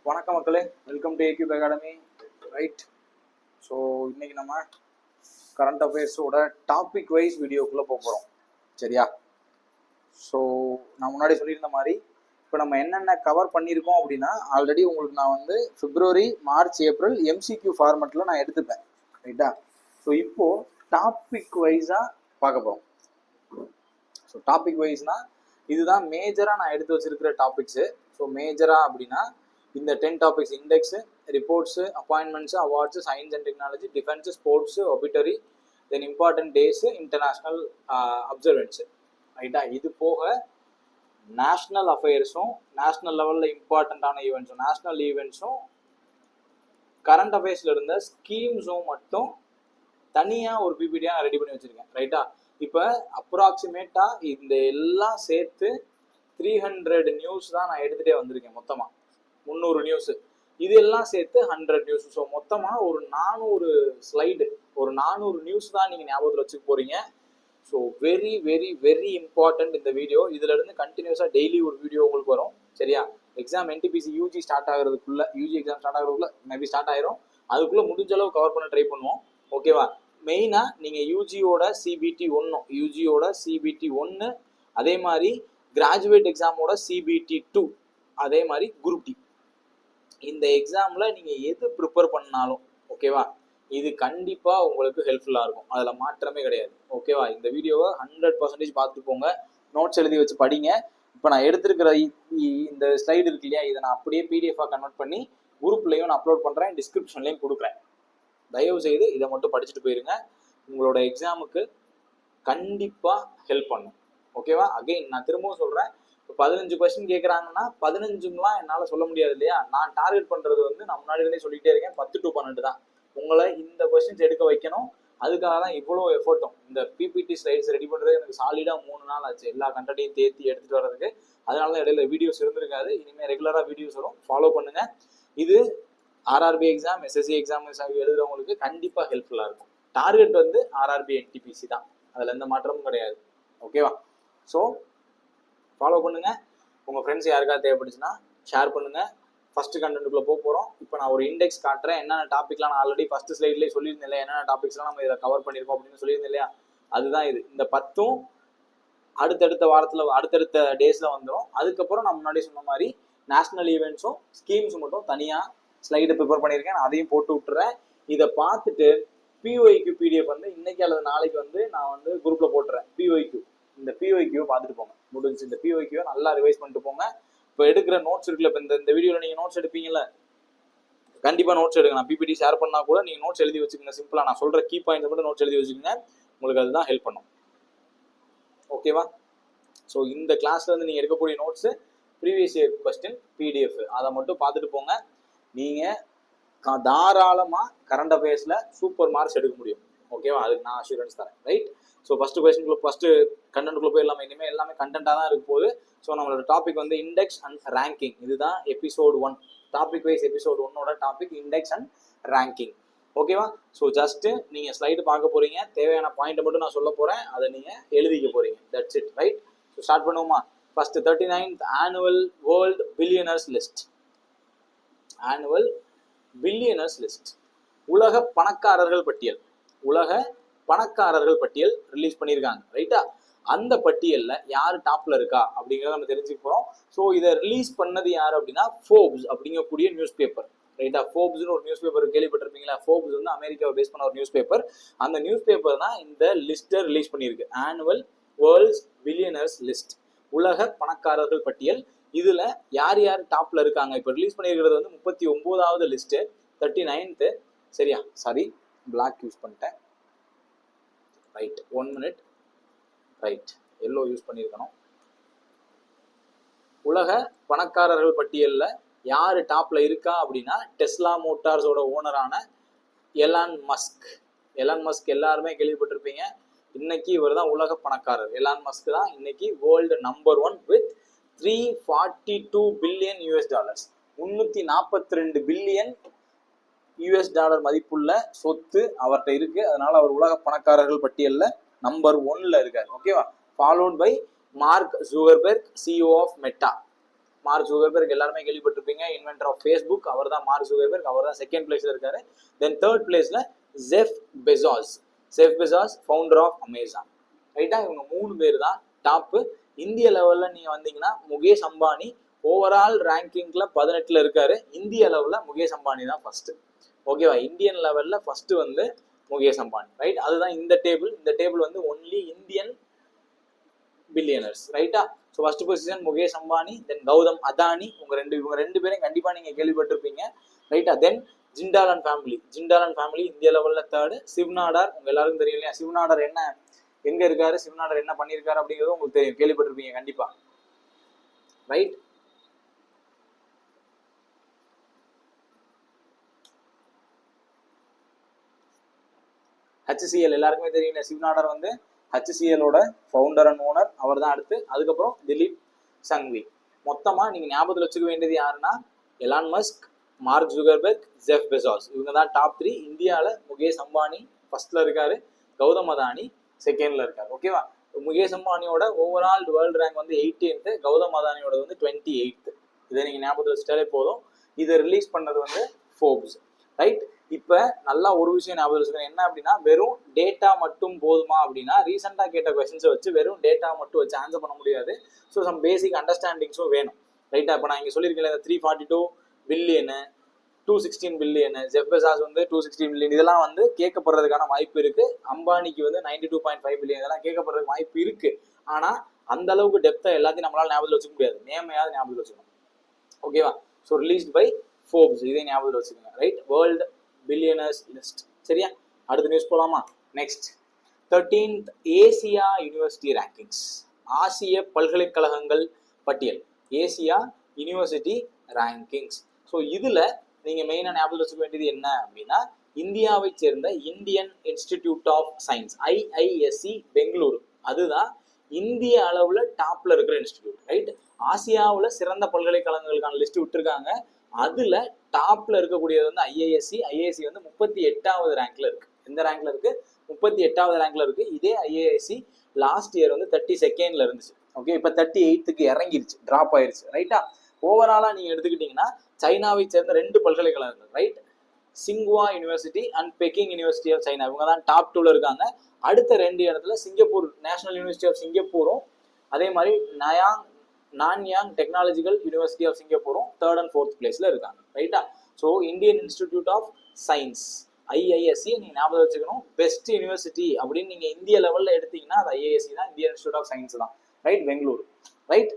வணக்கம் மக்களே, welcome to ஏக்யூப் அகாடமி. ரைட். ஸோ இன்னைக்கு நம்ம கரண்ட் அஃபேர்ஸோட டாபிக் வைஸ் வீடியோக்குள்ளே போகிறோம். சரியா? ஸோ நான் முன்னாடி சொல்லியிருந்த மாதிரி இப்போ நம்ம என்னென்ன கவர் பண்ணியிருக்கோம் அப்படின்னா, ஆல்ரெடி உங்களுக்கு நான் வந்து பிப்ரவரி, மார்ச், ஏப்ரல் எம்சிக்யூ ஃபார்மெட்டில் நான் எடுத்துப்பேன். ரைட்டா? ஸோ இப்போது டாபிக் வைஸாக பார்க்க போகிறோம். ஸோ டாபிக் வைஸ்னால் இதுதான் மேஜராக நான் எடுத்து வச்சிருக்கிற டாபிக்ஸு. ஸோ மேஜராக அப்படின்னா இந்த 10 topics: index, reports, appointments, awards, science and technology, defence, sports, obituary, then important days, international observance. ரைட்டா? இது போக நேஷ்னல் அஃபேர்ஸும், நேஷ்னல் லெவலில் இம்பார்ட்டண்ட்டான ஈவெண்ட்ஸும், நேஷ்னல் ஈவெண்ட்ஸும், கரண்ட் அஃபேர்ஸில் இருந்த ஸ்கீம்ஸும் மட்டும் தனியாக ஒரு பிபிடியாக நான் ரெடி பண்ணி வச்சுருக்கேன். ரைட்டா? இப்போ அப்ராக்சிமேட்டாக இந்த எல்லாம் சேர்த்து 300 நியூஸ் தான் நான் எடுத்துகிட்டே வந்திருக்கேன். மொத்தமாக 300 நியூஸு, இது எல்லாம் சேர்த்து 100 நியூஸ். ஸோ மொத்தமாக ஒரு 400 ஸ்லைடு, ஒரு 400 நியூஸ் தான் நீங்கள் ஞாபகத்தில் வச்சுக்க போகிறீங்க. So very very very important இந்த வீடியோ. இதிலிருந்து கண்டினியூஸாக டெய்லி ஒரு வீடியோ உங்களுக்கு வரும். சரியா? எக்ஸாம் என்டிபிசி யூஜி ஸ்டார்ட் ஆகிறதுக்குள்ள, யூஜி எக்ஸாம் ஸ்டார்ட் ஆகிறதுக்குள்ள மேபி ஸ்டார்ட் ஆயிரும். அதுக்குள்ளே முடிஞ்ச அளவு கவர் பண்ண ட்ரை பண்ணுவோம். ஓகேவா? மெயினாக நீங்கள் யூஜியோட சிபிடி 1, அதே மாதிரி கிராஜுவேட் எக்ஸாமோட சிபிடி 2, அதே மாதிரி குரூப் டி. இந்த எக்ஸாமில் நீங்கள் எது ப்ரிப்பேர் பண்ணாலும் ஓகேவா, இது கண்டிப்பாக உங்களுக்கு ஹெல்ப்ஃபுல்லாக இருக்கும். அதில் மாற்றமே கிடையாது. ஓகேவா? இந்த வீடியோவை 100% பார்த்துட்டு போங்க. நோட்ஸ் எழுதி வச்சு படிங்க. இப்போ நான் எடுத்திருக்கிற இந்த ஸ்லைடு இருக்கு இல்லையா, இதை நான் அப்படியே பிடிஎஃபாக கன்வெர்ட் பண்ணி குரூப்லேயும் நான் அப்லோட் பண்ணுறேன், டிஸ்கிரிப்ஷன்லேயும் கொடுக்குறேன். தயவு செய்து இதை மட்டும் படிச்சுட்டு போயிருங்க. உங்களோட எக்ஸாமுக்கு கண்டிப்பாக ஹெல்ப் பண்ணும். ஓகேவா? அகைன் நான் திரும்பவும் சொல்கிறேன், இப்போ 15 கொஸ்டின் கேட்குறாங்கன்னா 15லாம் என்னால் சொல்ல முடியாது இல்லையா. நான் டார்கெட் பண்ணுறது வந்து நான் முன்னாடி இருந்தே சொல்லிகிட்டே இருக்கேன், 10 to 12 தான். உங்களை இந்த கொஸ்டின்ஸ் எடுக்க வைக்கணும். அதுக்காக தான் இவ்வளோ எஃபர்ட்டும். இந்த பிபிடி ஸ்லைட்ஸ் ரெடி பண்ணுறது எனக்கு சாலிடாக 3 நாள் ஆச்சு, எல்லா கண்டென்ட்டையும் தேத்தி எடுத்துகிட்டு வர்றதுக்கு. அதனால தான் இடையில வீடியோஸ் இருந்திருக்காது. இனிமேல் ரெகுலராக வீடியோஸ் வரும், ஃபாலோ பண்ணுங்கள். இது ஆர்ஆர்பி எக்ஸாம், எஸ்எஸ்சி எக்ஸாம் எழுதுறவங்களுக்கு கண்டிப்பாக ஹெல்ப்ஃபுல்லாக இருக்கும். டார்கெட் வந்து ஆர்ஆர்பி என்டிபிசி தான், அதில் எந்த மாற்றமும் கிடையாது. ஓகேவா? ஸோ ஃபாலோ பண்ணுங்கள். உங்கள் ஃப்ரெண்ட்ஸ் யாருக்காவது தேவைப்பட்டுச்சுன்னா ஷேர் பண்ணுங்கள். ஃபஸ்ட்டு கண்டென்ட்டுக்குள்ளே போகிறோம். இப்போ நான் ஒரு இண்டெக்ஸ் காட்டுறேன். என்னென்ன டாப்பிக்லாம் நான் ஆல்ரெடி ஃபஸ்ட்டு ஸ்லைட்லேயே சொல்லியிருந்தேன் இல்லையா, என்னென்ன டாபிக்ஸ்லாம் நம்ம இதில் கவர் பண்ணியிருக்கோம் அப்படின்னு சொல்லியிருந்தேன் இல்லையா, அதுதான் இது. இந்த 10ம் அடுத்தடுத்த வாரத்தில், அடுத்தடுத்த டேஸில் வந்துடும். அதுக்கப்புறம் நான் முன்னாடி சொன்ன மாதிரி நேஷ்னல் ஈவெண்ட்ஸும் ஸ்கீம்ஸும் மட்டும் தனியாக ஸ்லைடு ப்ரிப்பேர் பண்ணியிருக்கேன். நான் அதையும் போட்டு விட்டுறேன். இதை பார்த்துட்டு பிஒய்க்யூ பிடிஎஃப் வந்து இன்னைக்கு அல்லது நாளைக்கு வந்து நான் வந்து குரூப்பில் போட்டுறேன். பிஒய்க்யூ, இந்த பிஒய்க்யூவை பார்த்துட்டு போங்க. முடிஞ்சு இந்த பிஒய்க்யூவை நல்லா ரிவைஸ் பண்ணிட்டு போங்க. இப்போ எடுக்கிற நோட்ஸ் இருக்குல்ல, இப்போ இந்த வீடியோவில் நீங்கள் நோட்ஸ் எடுப்பீங்கல்ல, கண்டிப்பாக நோட்ஸ் எடுங்க. நான் பிபிடி ஷேர் பண்ணால் கூட நீங்கள் நோட்ஸ் எழுதி வச்சுக்கோங்க. சிம்பிளாக நான் சொல்கிற கீ பாயிண்ட்ஸ் மட்டும் நோட்ஸ் எழுதி வச்சுக்கோங்க. உங்களுக்கு அதுதான் ஹெல்ப் பண்ணும். ஓகேவா? ஸோ இந்த கிளாஸ்ல இருந்து நீங்கள் எடுக்கக்கூடிய notes, previous year question PDF, அதை மட்டும் பார்த்துட்டு போங்க. நீங்கள் தாராளமாக கரண்ட் அஃபேர்ஸில் சூப்பர் மார்க்ஸ் எடுக்க முடியும். ஓகேவா? அதுக்கு நான் அஷூரன்ஸ் தரேன். ரைட்? ஸோ ஃபஸ்ட்டு கொஸ்டின்குள்ளே, ஃபஸ்ட்டு கண்டென்ட்டுக்குள்ளே போய் எல்லாமே இனிமேல் எல்லாமே கண்டென்ட்டாக தான் இருக்க போகுது. ஸோ நம்மளோட டாபிக் வந்து இண்டெக்ஸ் அண்ட் ரேங்கிங். இதுதான் எபிசோட் 1, டாபிக் வைஸ் எபிசோட் 1ஓட டாபிக் இண்டெக்ஸ் அண்ட் ரேங்கிங். ஓகேவா? ஸோ ஜஸ்ட்டு நீங்கள் ஸ்லைடு பார்க்க போகிறீங்க, தேவையான பாயிண்ட்டை மட்டும் நான் சொல்ல போகிறேன், அதை நீங்கள் எழுதிக்க போகிறீங்க. That's it. Right? So start பண்ணுவோமா? First 39th annual world billionaires list. Annual billionaires list, உலக பணக்காரர்கள் பட்டியல். உலக பணக்காரர்கள் பட்டியல் ரிலீஸ் பண்ணியிருக்காங்க. ரைட்டா? அந்த பட்டியலில் யார் டாப்ல இருக்கா அப்படிங்கிறத நம்ம தெரிஞ்சுக்க போகிறோம். ஸோ இதை ரிலீஸ் பண்ணது யார் அப்படின்னா ஃபோர்ப்ஸ் அப்படிங்கக்கூடிய நியூஸ் பேப்பர். ரைட்டா? ஃபோர்ப்ஸ்னு ஒரு நியூஸ் பேப்பர் கேள்விப்பட்டிருப்பீங்களா? ஃபோர்ப்ஸ் வந்து அமெரிக்காவை பேஸ் பண்ண ஒரு நியூஸ் பேப்பர். அந்த நியூஸ் பேப்பர் தான் இந்த லிஸ்ட்டை ரிலீஸ் பண்ணியிருக்கு. ஆனுவல் வேர்ல்ட்ஸ் பில்லியனர்ஸ் லிஸ்ட், உலக பணக்காரர்கள் பட்டியல். இதுல யார் யார் டாப்ல இருக்காங்க இப்போ ரிலீஸ் பண்ணியிருக்கிறது வந்து 39வது லிஸ்ட், 39th. சரியா? சாரி, பிளாக் யூஸ் பண்ணிட்டேன். Right, 1 minute. Right, yellow use பண்ணியிருக்கணும். உலக பணக்காரர்கள் பட்டியலில் யார் டாப்ல இருக்கா அப்படின்னா டெஸ்லா மோட்டார்ஸோட ஓனரான எலான் மஸ்க். எலான் மஸ்க் எல்லாருமே கேள்விப்பட்டிருப்பீங்க. இன்னைக்கு இவர் தான் உலக பணக்காரர். எலான் மஸ்க் தான் இன்னைக்கு world number 1 with $342 billion. $342 billion மதிப்புள்ள சொத்து அவர்கிட்ட இருக்கு. அதனால அவர் உலக பணக்காரர்கள் பட்டியல்ல நம்பர் 1ல இருக்காரு. ஓகேவா? Followed by Mark Zuckerberg, CEO of Meta. Mark Zuckerberg எல்லாருமே கேள்விப்பட்டிருப்பீங்க, இன்வென்டர் ஆஃப் ஃபேஸ்புக், அவர் தான் மார்க் ஜூகர்பெர்க், அவர் தான் செகண்ட் பிளேஸ்ல இருக்காரு. தென் தேர்ட் பிளேஸ்ல Jeff Bezos founder of Amazon. ரைட்டா, இவங்க 3 பேர் தான் டாப்பு. இந்திய லெவல்ல நீங்க வந்தீங்கன்னா முகேஷ் அம்பானி ஓவரால் ரேங்கிங்ல 18ல இருக்காரு. இந்திய லெவல்ல முகேஷ் அம்பானி தான் ஃபர்ஸ்ட். ஓகேவா, இந்தியன் லெவல்ல ஃபர்ஸ்ட் வந்து முகேஷ் அம்பானி. ரைட், அதுதான் இந்த டேபிள். இந்த டேபிள் வந்து ஒன்லி இந்தியன் பில்லியனர்ஸ். ரைட்டா, so first position Mukesh Ambani, then Gautam Adani. இவங்க ரெண்டு பேரும் கண்டிப்பா நீங்க கேள்விப்பட்டிருப்பீங்க. ரைட்டா, தென் ஜிண்டால் ஃபேமிலி இந்திய லெவல்ல தேர்டு. சிவ்நாடார் உங்க எல்லாருக்கும் தெரியும் இல்லையா, சிவ்நாடார் எங்க இருக்காரு, சிவ்நாடார் என்ன பண்ணியிருக்காரு அப்படிங்கிறது உங்களுக்கு தெரியும், கேள்விப்பட்டிருப்பீங்க கண்டிப்பா. ரைட், HCL எல்லாருக்குமே தெரியும். சிவ்நாடார் வந்து HCLோட ஃபவுண்டர் அண்ட் ஓனர், அவர் தான் அடுத்து. அதுக்கப்புறம் திலீப் சங்வி. மொத்தமா நீங்க ஞாபகத்தில் வச்சுக்க வேண்டியது யாருன்னா Elon Musk, mark Zuckerberg, Jeff Bezos. இவங்க தான் டாப் 3. இந்தியாவில் முகேஷ் அம்பானி ஃபர்ஸ்ட்ல இருக்காரு, கௌதம் அதானி செகண்ட்ல இருக்காரு. ஓகேவா, முகேஷ் அம்பானியோட ஓவரால் வேர்ல்டு ரேங்க் வந்து 18th, கௌதம் அதானியோட வந்து 28th. இதை நீங்க ஞாபகத்தில் வச்சுட்டாலே போதும். இதை ரிலீஸ் பண்ணது வந்து ஃபோர்ப்ஸ். ரைட், இப்ப நல்லா ஒரு விஷயம் ஞாபகம் வச்சுக்கணும், என்ன அப்படின்னா வெறும் டேட்டா மட்டும் போதுமா அப்படின்னா, ரீசெண்டா கேட்ட கொஸ்டின்ஸை வச்சு வெறும் டேட்டா மட்டும் வச்சு ஆன்சர் பண்ண முடியாது. ஸோ சம் பேசிக் அண்டர்ஸ்டாண்டிங்ஸும் வேணும். ரைட்டா, இப்போ நான் இங்க சொல்லியிருக்கேன் 342 பில்லியனு, 216 பில்லியனு, ஜெஃப் பெசாஸ் வந்து 216 பில்லியன், இதெல்லாம் வந்து கேட்கப்படுறதுக்கான வாய்ப்பு இருக்கு. அம்பானிக்கு வந்து 92.5 பில்லியன், இதெல்லாம் கேட்கப்படுறதுக்கு வாய்ப்பு இருக்கு. ஆனா அந்த அளவுக்கு டெப்தா எல்லாத்தையும் நம்மளால ஞாபகத்தில் வச்சுக்க முடியாது, நேமையாவது ஞாபகத்தில் வச்சுக்கணும். ஓகேவா, ஸோ ரிலீஸ்ட் பை ஃபோர்ப்ஸ், இதை ஞாபகத்தில் வச்சுக்கோங்க. Right, world billionaires list. சரியா, அடுத்த நியூஸ் போலாமா? Next, 13th Asia university rankings, ஆசிய பல்கலைக்கழகங்கள் பட்டியல், ஏசியா யூனிவர்சிட்டி ரேங்கிங்ஸ். ஸோ இதுல நீங்க மெயினா ஞாபகம் வச்சுக்க வேண்டியது என்ன அப்படின்னா, இந்தியாவை சேர்ந்த Indian institute of Science, IISc Bengaluru, அதுதான் இந்திய அளவுல டாப்ல இருக்கிற இன்ஸ்டிடியூட். ரைட், ஆசியாவுல சிறந்த பல்கலைக்கழகங்களுக்கான லிஸ்ட் விட்டுருக்காங்க. அதுல டாப்ல இருக்கக்கூடியது வந்து ஐஏஎஸ்சி வந்து 38வது ரேங்க்ல இருக்கு. எந்த ரேங்க்ல இருக்கு? 38வது ரேங்க்ல இருக்கு. இதே ஐஏஎஸ்சி லாஸ்ட் இயர் வந்து 32nd இருந்துச்சு. ஓகே, இப்ப 38க்கு இறங்கிருச்சு, டிராப் ஆயிருச்சு. ரைட்டா, ஓவராலா நீங்க எடுத்துக்கிட்டீங்கன்னா சைனாவை சேர்ந்த 2 பல்கலைக்கழகங்கள், right, Tsinghua university and Peking university of China, இவங்க தான் டாப் 2ல இருக்காங்க. அடுத்த 2 இடத்துல சிங்கப்பூர் நேஷனல் யூனிவர்சிட்டி ஆஃப் சிங்கப்பூரும், அதே மாதிரி நான்யாங் டெக்னாலஜிக்கல் யூனிவர்சிட்டி ஆஃப் சிங்கப்பூரும் 3rd and 4th பிளேஸ்ல இருக்காங்க. ரைட்டா, so Indian institute of science IISc நீங்க ஞாபகம் வச்சுக்கணும். பெஸ்ட் யூனிவர்சிட்டி அப்படின்னு நீங்க இந்திய லெவல்ல எடுத்தீங்கன்னா அது ஐஏஎஸ்சி தான், இந்தியன் இன்ஸ்டிடியூட் ஆஃப் சயின்ஸ் தான். ரைட், பெங்களூரு. ரைட்,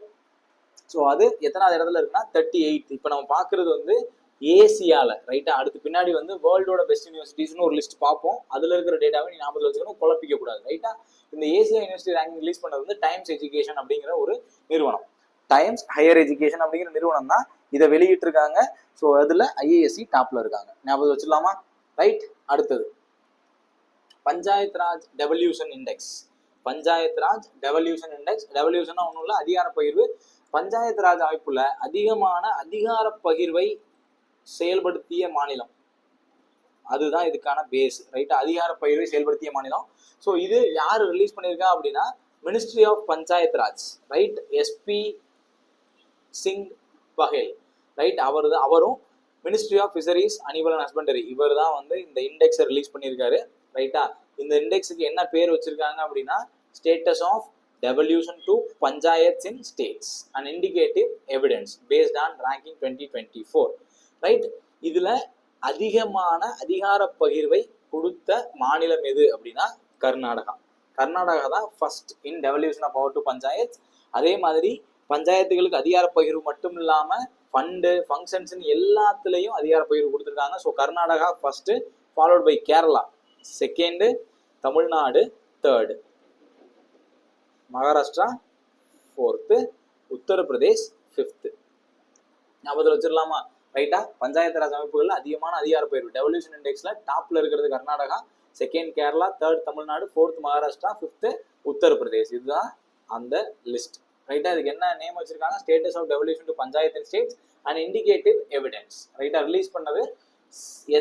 ஸோ அது எத்தனாவது இடத்துல இருக்குன்னா 38th. இப்போ நம்ம பார்க்கறது வந்து ஏசியால. ரைட்டா, அடுத்து பின்னாடி வந்து வேர்ல்டோட பெஸ்ட் யூனிவர்சிட்டிஸ்னு ஒரு லிஸ்ட் பார்ப்போம். அதுல இருக்கிற டேட்டாவை நீ ஞாபகம் வச்சுக்கணும், குழப்பிக்க கூடாது. ரைட்டா, இந்த ஏசியா யூனிவர்சிட்டி ரேங்கிங் ரிலீஸ் பண்ணது வந்து டைம்ஸ் எஜுகேஷன் அப்படிங்கிற ஒரு நிறுவனம். டைம்ஸ் ஹையர் எஜுகேஷன் அப்படிங்கிற நிறுவனம் தான் இதை வெளியிட்டு இருக்காங்க. ஸோ அதுல ஐஏஎஸ்சி டாப்ல இருக்காங்க, ஞாபகம் வச்சுக்கலாமா? ரைட், அடுத்தது பஞ்சாயத் ராஜ் டெவல்யூஷன் இண்டெக்ஸ். டெவல்யூஷனா ஒன்றும் இல்லை, அதிகார பகிர்வு. பஞ்சாயத்து ராஜ் அமைப்புல அதிகமான அதிகார பகிர்வை செயல்படுத்திய மாநிலம், அதுதான் இதுக்கான பேஸ். ரைட்டா, அதிகார பகிர்வை செயல்படுத்திய மாநிலம். ஸோ இது யாரு ரிலீஸ் பண்ணியிருக்கா அப்படின்னா ministry of Panchayat Raj. Right, SP Singh Baghel. Right, அவரும் ministry of fisheries animal and husbandry, இவர் தான் வந்து இந்த இண்டெக்ஸை ரிலீஸ் பண்ணியிருக்காரு. ரைட்டா, இந்த இண்டெக்ஸுக்கு என்ன பேர் வச்சிருக்காங்க அப்படின்னா status of devolution to panchayats in states and indicative evidence based on ranking 2024. Right, இதுல அதிகமான அதிகார பகிர்வை கொடுத்த மாநிலம் எது அப்படின்னா கர்நாடகா தான் first in devolution of power to panchayat. அதே மாதிரி பஞ்சாயத்துகளுக்கு அதிகார பகிர்வு மட்டும் இல்லாம ஃபண்டு ஃபங்க்ஷன்ஸ் எல்லாத்துலயும் அதிகார பகிர்வு கொடுத்துருக்காங்க. So Karnataka first, followed by Kerala second, Tamil Nadu third, Maharashtra 4th, Uttar Pradesh 5th. ஞாபகத்தில் வச்சிடலாமா? ரைட்டா, பஞ்சாயத்து ராஜ் அமைப்புகள்ல அதிகமான அதிகார பகிர்வு டெவல்யூஷன் இண்டெக்ஸ்ல டாப்ல இருக்கிறது Karnataka, second Kerala, third Tamil Nadu, 4th Maharashtra, 5th Uttar Pradesh. இதுதான் அந்த லிஸ்ட். ரைட்டா, இதுக்கு என்ன நேம் வச்சிருக்காங்க? Status of devolution to panchayat in states and indicative evidence. ரைட்டா, ரிலீஸ் பண்ணது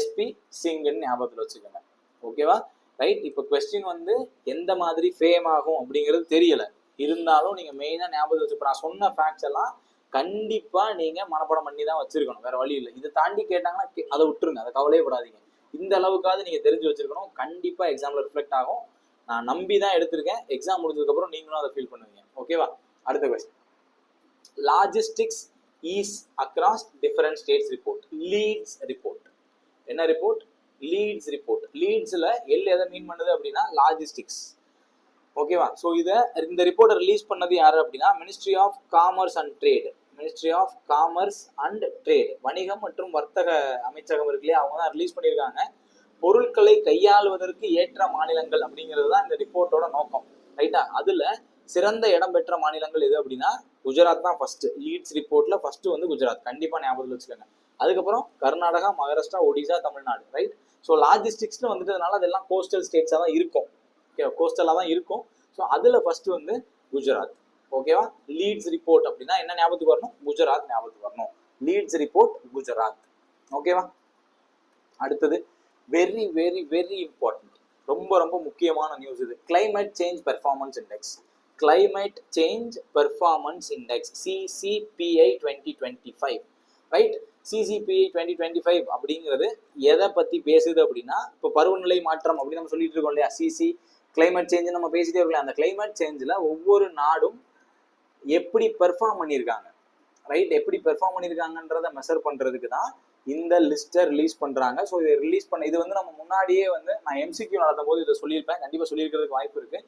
SP சிங்னு ஞாபகத்தில் வச்சுக்கோங்க. ஓகேவா? ரைட், இப்போ கொஸ்டின் வந்து எந்த மாதிரி ஃபேம் ஆகும் அப்படிங்கிறது தெரியல, இருந்தாலும் நீங்க மெயினா ஞாபகம் வச்சு நான் சொன்ன ஃபேக்ட்ஸ் எல்லாம் கண்டிப்பா நீங்க மனப்பாடம் பண்ணி தான் வச்சிருக்கணும், வேற வழி இல்லை. இதை தாண்டி கேட்டாங்கன்னா அதை விட்டுருங்க, அதை கவலையே படாதீங்க. இந்த அளவுக்காவது நீங்க தெரிஞ்சு வச்சிருக்கணும், கண்டிப்பா எக்ஸாம்ல ரிஃப்ளெக்ட் ஆகும். நான் நம்பி தான் எடுத்திருக்கேன். எக்ஸாம் முடிஞ்சதுக்கு அப்புறம் நீங்களும் அதை ஃபீல் பண்ணுவீங்க. ஓகேவா? அடுத்த question. Logistics is across different states report. LEADS report. என்ன ரிப்போர்ட்? LEADS report. லீட்ஸ்ல எதை மீன் பண்ணுது அப்படின்னா லாஜிஸ்டிக்ஸ். ஓகேவா? ஸோ இந்த ரிப்போர்ட்டை ரிலீஸ் பண்ணது யாரு அப்படின்னா ministry of commerce and trade. Ministry of commerce and trade, வணிகம் மற்றும் வர்த்தக அமைச்சகம் இருக்கு இல்லையா, அவங்க தான் ரிலீஸ் பண்ணியிருக்காங்க. பொருட்களை கையாளுவதற்கு ஏற்ற மாநிலங்கள் அப்படிங்கிறது தான் இந்த ரிப்போர்ட்டோட நோக்கம். ரைட்டா? அதுல சிறந்த இடம் பெற்ற மாநிலங்கள் எது அப்படின்னா குஜராத் தான் ஃபர்ஸ்ட். லீட்ஸ் ரிப்போர்ட்ல ஃபர்ஸ்ட் வந்து குஜராத், கண்டிப்பா ஞாபகத்தில் வச்சுக்கோங்க. அதுக்கப்புறம் கர்நாடகா, மகாராஷ்டிரா, ஒடிசா, தமிழ்நாடு. ரைட்? ஸோ லாஜிஸ்டிக்ஸ்ல வந்துட்டதுனால அதெல்லாம் கோஸ்டல் ஸ்டேட்ஸா தான் இருக்கும். ஓகே, கோஸ்டலா தான் இருக்கும். ஸோ அதுல ஃபர்ஸ்ட் வந்து குஜராத். ஓகேவா? லீட்ஸ் ரிப்போர்ட் அப்படின்னா என்ன ஞாபகத்துக்கு வரணும்? குஜராத் ஞாபகத்துக்கு வரணும். Leads report Gujarat. ஓகேவா? அடுத்தது வெரி வெரி வெரி இம்பார்ட்டன்ட், ரொம்ப ரொம்ப முக்கியமான நியூஸ் இது. Climate change performance index. Climate change performance index, CCPI 2025. Right? CCPI 2025 அப்படிங்கிறது எதை பத்தி பேசுது அப்படின்னா, இப்போ பருவநிலை மாற்றம் அப்படின்னு நம்ம சொல்லிட்டு இருக்கோம் இல்லையா, கிளைமேட் சேஞ்ச் நம்ம பேசிட்டே இருக்கோம். அந்த கிளைமேட் சேஞ்சில் ஒவ்வொரு நாடும் எப்படி பெர்ஃபார்ம் பண்ணியிருக்காங்க, ரைட், எப்படி பெர்ஃபார்ம் பண்ணியிருக்காங்கன்றத மெஷர் பண்றதுக்கு தான் இந்த லிஸ்ட்டை ரிலீஸ் பண்றாங்க. ஸோ இதை ரிலீஸ் பண்ண இது வந்து நம்ம முன்னாடியே வந்து நான் MCQ நடத்தும் போது இதை சொல்லியிருப்பேன், கண்டிப்பா சொல்லியிருக்கிறதுக்கு வாய்ப்பு இருக்கு.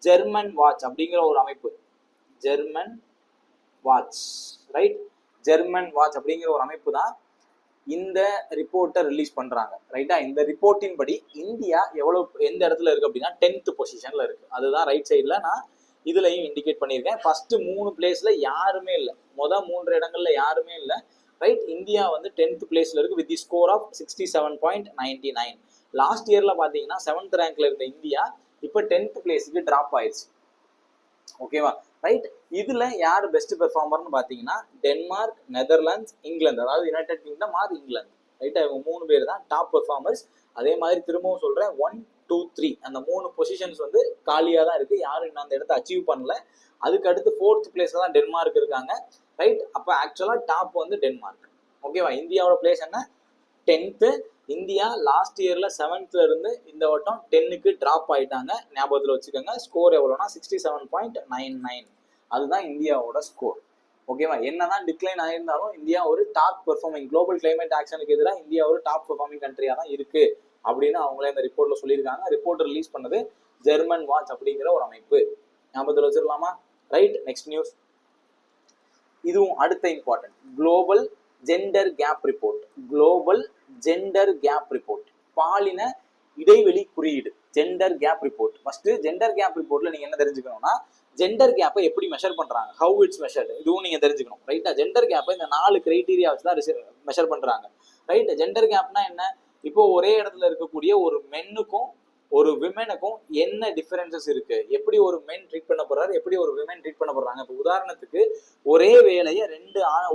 ஜெர்மன் வாட்ச் அப்படிங்கிற ஒரு அமைப்பு, German watch, right, German watch அப்படிங்கிற ஒரு அமைப்பு தான் இந்த ரிப்போர்ட்டை ரிலீஸ் பண்றாங்க. ரைட்டா? இந்த ரிப்போர்ட்டின் படி இந்தியா எந்த இடத்துல இருக்கு அப்படின்னா 10th பொசிஷன்ல இருக்கு. அதுதான் ரைட் சைட்ல நான் இதுலயும் இண்டிகேட் பண்ணியிருக்கேன். ஃபர்ஸ்ட் 3 பிளேஸ்ல யாருமே இல்லை, மொதல் 3 இடங்கள்ல யாருமே இல்லை. ரைட்? இந்தியா வந்து 10th பிளேஸ்ல இருக்கு with the score of 67.99. Last இயர்ல பாத்தீங்கன்னா 7th ரேங்க்ல இருந்த இந்தியா இப்போ 10th பிளேஸுக்கு டிராப் ஆயிடுச்சு. ஓகேவா? ரைட்? இதுல யார் பெஸ்ட் பெர்ஃபார்மர்னு பாத்தீங்கன்னா டென்மார்க், நெதர்லாண்ட்ஸ், இங்கிலாந்து, அதாவது யுனைடெட் கிங்டம் ஆர் இங்கிலாந்து. ரைட்டா? இவங்க 3 பேர் தான் டாப் பெர்ஃபார்மர்ஸ். அதே மாதிரி திரும்பவும் சொல்றேன், 1, 2, 3 அந்த 3 பொசிஷன்ஸ் வந்து காலியா தான் இருக்கு, யாரும் இன்னும் அந்த இடத்த அச்சீவ் பண்ணல. அதுக்கு அடுத்து 4th பிளேஸ்ல தான் டென்மார்க் இருக்காங்க. ரைட்? அப்ப ஆக்சுவலா டாப் வந்து டென்மார்க். ஓகேவா? இந்தியாவோட பிளேஸ் என்ன? 10th. இந்தியா லாஸ்ட் இயர்ல 7th இருந்து இந்த வட்டம் 10க்கு டிராப் ஆயிட்டாங்க, ஞாபகத்தில் வச்சுக்கோங்க. ஸ்கோர் எவ்வளோனா 67.99. அதுதான் இந்தியாவோட ஸ்கோர். ஓகேவா? என்னதான் டிக்ளைன் ஆயிருந்தாலும் இந்தியா ஒரு டாப் பெர்ஃபார்மிங், குளோபல் கிளைமேட் ஆக்ஷனுக்கு எதிராக இந்தியா ஒரு டாப் பெர்ஃபார்மிங் கண்ட்ரியா தான் இருக்கு அப்படின்னு அவங்களே இந்த ரிப்போர்ட்ல சொல்லியிருக்காங்க. ரிப்போர்ட் ரிலீஸ் பண்ணது ஜெர்மன் வாட்ச் அப்படிங்கிற ஒரு அமைப்பு, ஞாபகத்தில் வச்சிடலாமா? ரைட்? நெக்ஸ்ட் நியூஸ், இதுவும் அடுத்த important, global gender gap report. Global gender gap report, பாலின இடைவெளி குறியீடு, gender gap report. First gender gap ரிப்போர்ட்ல நீங்க என்ன தெரிஞ்சுக்கணும்னா, ஜெண்டர் கேப்பை எப்படி மெஷர் பண்றாங்க, ஹவு இட்ஸ் மெஷர்டு, இதுவும் நீங்க தெரிஞ்சுக்கணும். ரைட்டா? ஜெண்டர் கேப்பை இந்த 4 கிரைட்டீரியா வச்சு தான் மெஷர் பண்றாங்க. ரைட்? ஜெண்டர் கேப்னா என்ன? இப்போ ஒரே இடத்துல இருக்கக்கூடிய ஒரு மென்னுக்கும் ஒரு விமெனுக்கும் என்ன டிஃபரன்சஸ் இருக்கு, எப்படி ஒரு மென் ட்ரீட் பண்ண போறாரு, எப்படி ஒரு விமென் ட்ரீட் பண்ண போறாங்க. இப்போ உதாரணத்துக்கு ஒரே வேலையை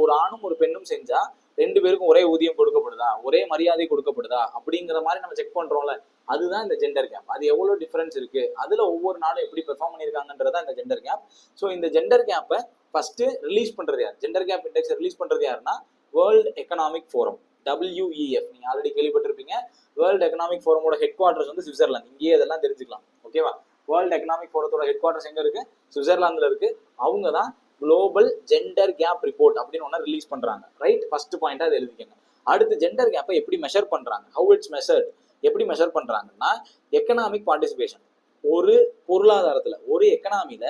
ஒரு ஆணும் ஒரு பெண்ணும் செஞ்சா 2 பேருக்கும் ஒரே ஊதியம் கொடுக்கப்படுதா, ஒரே மரியாதை கொடுக்கப்படுதா அப்படிங்கிற மாதிரி நம்ம செக் பண்றோம்ல, அதுதான் இந்த ஜெண்டர் கேப். அது எவ்வளவு டிஃபரன்ஸ் இருக்கு, அதுல ஒவ்வொரு நாடும் எப்படி பெர்ஃபார்ம் பண்ணியிருக்காங்கன்றதா இந்த ஜெண்டர் கேப். ஸோ இந்த ஜெண்டர் கேப்பை ஃபர்ஸ்ட் ரிலீஸ் பண்றது யார், ஜெண்டர் கேப் இண்டெக்ஸ் ரிலீஸ் பண்றது யாருன்னா வேர்ல்டு எக்கனாமிக் ஃபோரம், WEF. நீங்க ஆல்ரெடி கேள்விப்பட்டிருப்பீங்க. வேர்ல்டு எக்கனாமிக் ஃபோரமோட ஹெட் குவார்டர்ஸ் வந்து சுவிட்சர்லாந்து. இங்கேயே இதெல்லாம் தெரிஞ்சுக்கலாம். ஓகேவா? வேர்ல்டு எக்கனாமிக் ஃபோரத்தோட ஹெட் குவார்டர்ஸ் எங்க இருக்கு? சுவிட்சர்லாந்துல இருக்கு. அவங்க தான் குளோபல் ஜெண்டர் கேப் ரிப்போர்ட் அப்படின்னு ஒன்று ரிலீஸ் பண்றாங்க. ரைட்? ஃபர்ஸ்ட் பாயிண்டா அதை எழுதிக்கங்க. அடுத்து ஜெண்டர் கேப்பை எப்படி மெஷர் பண்றாங்க, ஹவு இட்ஸ் மெஷர்ட், எப்படி மெஷர் பண்றாங்கன்னா எக்கனாமிக் பார்ட்டிசிபேஷன். ஒரு பொருளாதாரத்துல, ஒரு எக்கனாமில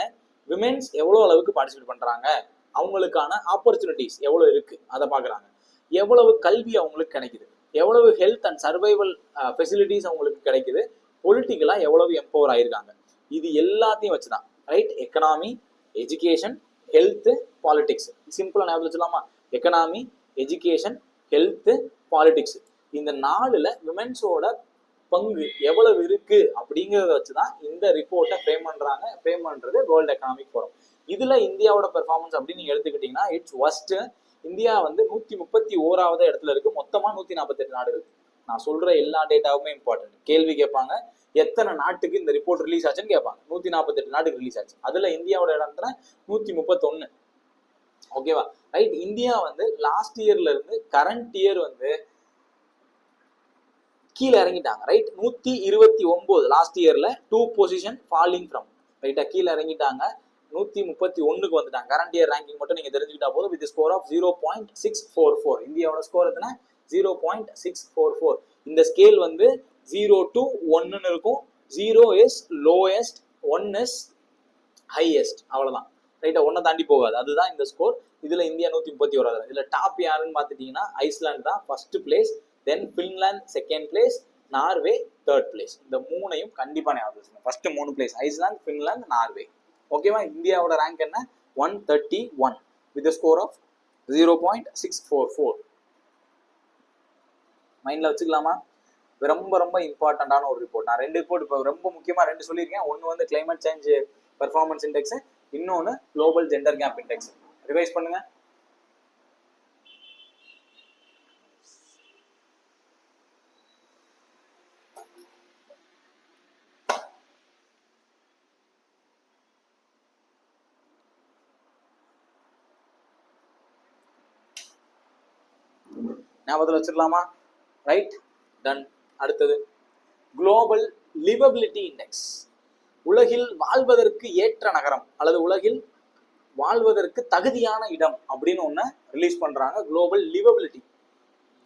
விமென்ஸ் எவ்வளவு அளவுக்கு பார்ட்டிசிபேட் பண்றாங்க, அவங்களுக்கான ஆப்பர்ச்சுனிட்டிஸ் எவ்வளவு இருக்கு அதை பாக்குறாங்க, எவ்வளவு கல்வி அவங்களுக்கு கிடைக்குது, எவ்வளவு ஹெல்த் அண்ட் சர்வைவல் ஃபெசிலிட்டிஸ் அவங்களுக்கு கிடைக்குது, பொலிட்டிக்கலா எவ்வளவு எம்பவர் ஆயிருக்காங்க, இது எல்லாத்தையும் வச்சுதான். Right? Economy, education, health, politics. சிம்பிளா ஞாபகம் வச்சுலாமா? Economy, education, health, politics. இந்த 4ல விமென்ஸோட பங்கு எவ்வளவு இருக்கு அப்படிங்கிறத வச்சுதான் இந்த ரிப்போர்ட்டை ஃப்ரேம் பண்றாங்க. ஃப்ரேம் பண்றது வேர்ல்டு எக்கனாமிக் ஃபோரம். இதுல இந்தியாவோட பெர்ஃபார்மன்ஸ் அப்படின்னு நீங்க எடுத்துக்கிட்டீங்கன்னா இட்ஸ் ஒஸ்ட். இந்தியா வந்து 131வது இடத்துல இருக்கு, மொத்தமா 148 நாடுகள். நான் சொல்ற எல்லா டேட்டாவுமே இம்பார்ட்டன்ட். கேள்வி கேட்பாங்க, எத்தனை நாட்டுக்கு இந்த ரிப்போர்ட் ரிலீஸ் ஆச்சுன்னு கேட்பாங்க. 148 நாட்டுக்கு ரிலீஸ் ஆச்சு. அதுல இந்தியாவோட இடத்துல 131. ஓகேவா? ரைட். இந்தியா வந்து லாஸ்ட் இயர்ல இருந்து கரண்ட் இயர் வந்து கீழே இறங்கிட்டாங்க. ரைட். 129 லாஸ்ட் இயர்ல 2 பொசிஷன் ஃபாலிங் ஃப்ரம். ரைட்டா, கீழே இறங்கிட்டாங்க. 131க்கு வந்துட்டாங்க. கரண்ட் இயர் ரேங்கிங் மட்டும் நீங்க தெரிஞ்சுக்கிட்டா போதும். With score of 0.644. இந்தியாவோட ஸ்கோர் எத்தனை? 0.644. இந்த ஸ்கேல் வந்து 0 to 1 இருக்கும். 0 இஸ் லோயஸ்ட், 1 இஸ் ஹையஸ்ட். அவ்வளவுதான். ரைட்டா, 1 தாண்டி போகாது. அதுதான் இந்த ஸ்கோர். இதுல இந்தியா 131. இதுல டாப் யாருன்னு பாத்துட்டீங்கன்னா ஐஸ்லாந்து தான் first place, then Finland second place, Norway third place. இந்த மூணையும் கண்டிப்பா ஞாபகம் வச்சுக்கோங்க. First 3 place Iceland, Finland, Norway. ஓகேவா? இந்தியாவோட ரேங்க் என்ன? 131 வித் ஸ்கோர் ஆஃப் 0.644. மைண்ட்ல வச்சுக்கலாமா? ரொம்ப ரொம்ப இம்பார்ட்டன்டான ஒரு ரிப்போர்ட். நான் 2 ரிப்போர்ட் இப்போ ரொம்ப முக்கியமா 2 சொல்லியிருக்கேன். ஒன்னு வந்து கிளைமேட் சேஞ்ச் பெர்ஃபார்மன்ஸ் இண்டெக்ஸ், இன்னொன்னு global gender gap index. Revise பண்ணுங்க. ஞாபகத்தில் வச்சிடலாமா? Right, done. அடுத்தது குளோபல் லிவபிலிட்டி இண்டெக்ஸ். உலகில் வாழ்வதற்கு ஏற்ற நகரம் அல்லது உலகில் வாழ்வதற்கு தகுதியான இடம் அப்படின்னு ஒண்ணு ரிலீஸ் பண்றாங்க. குளோபல் லிவபிலிட்டி,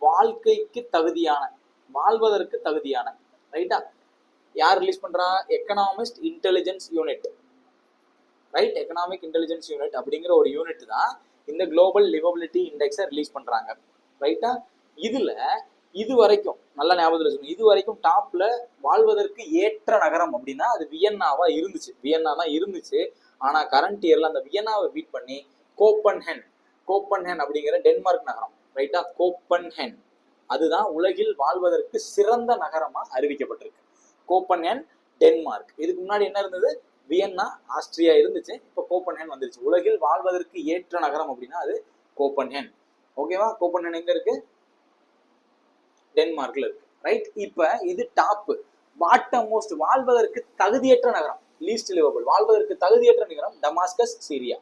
வாழ்க்கைக்கு தகுதியான, வாழ்வதற்கு தகுதியான. ரைட்டா, யார் ரிலீஸ் பண்றா? Economist intelligence unit. Right, economic intelligence unit அப்படிங்கிற ஒரு யூனிட் தான் இந்த குளோபல் லிவபிலிட்டி இண்டெக்ஸை ரிலீஸ் பண்றாங்க. ரைட்டா, இதுல இது வரைக்கும் நல்லா ஞாபகத்தில் வச்சுக்கணும், இது வரைக்கும் டாப்ல வாழ்வதற்கு ஏற்ற நகரம் அப்படின்னா அது வியன்னாவா இருந்துச்சு. வியன்னா தான் இருந்துச்சு. ஆனா கரண்ட் இயர்ல அந்த வியன்னாவை பீட் பண்ணி கோப்பன்ஹென், கோப்பன்ஹென் அப்படிங்கிற டென்மார்க் நகரம். ரைட்டா, கோப்பன்ஹென் அதுதான் உலகில் வாழ்வதற்கு சிறந்த நகரமா அறிவிக்கப்பட்டிருக்கு. கோப்பன்ஹென் டென்மார்க். இதுக்கு முன்னாடி என்ன இருந்தது? வியன்னா ஆஸ்திரியா இருந்துச்சு. இப்போ கோப்பன்ஹென் வந்துருச்சு. உலகில் வாழ்வதற்கு ஏற்ற நகரம் அப்படின்னா அது கோப்பன்ஹென். ஓகேவா? கோப்பன்ஹென் எங்க இருக்கு? டென்மார்க்ல இருக்கு. ரைட். இப்ப இது டாப். பாட்டம் மோஸ்ட் வாழ்வதற்கு தகுதியற்ற நகரம், லீஸ்ட் லிவபிள், வாழ்வதற்கு தகுதியற்ற நகரம் டமாஸ்கஸ், சிரியா.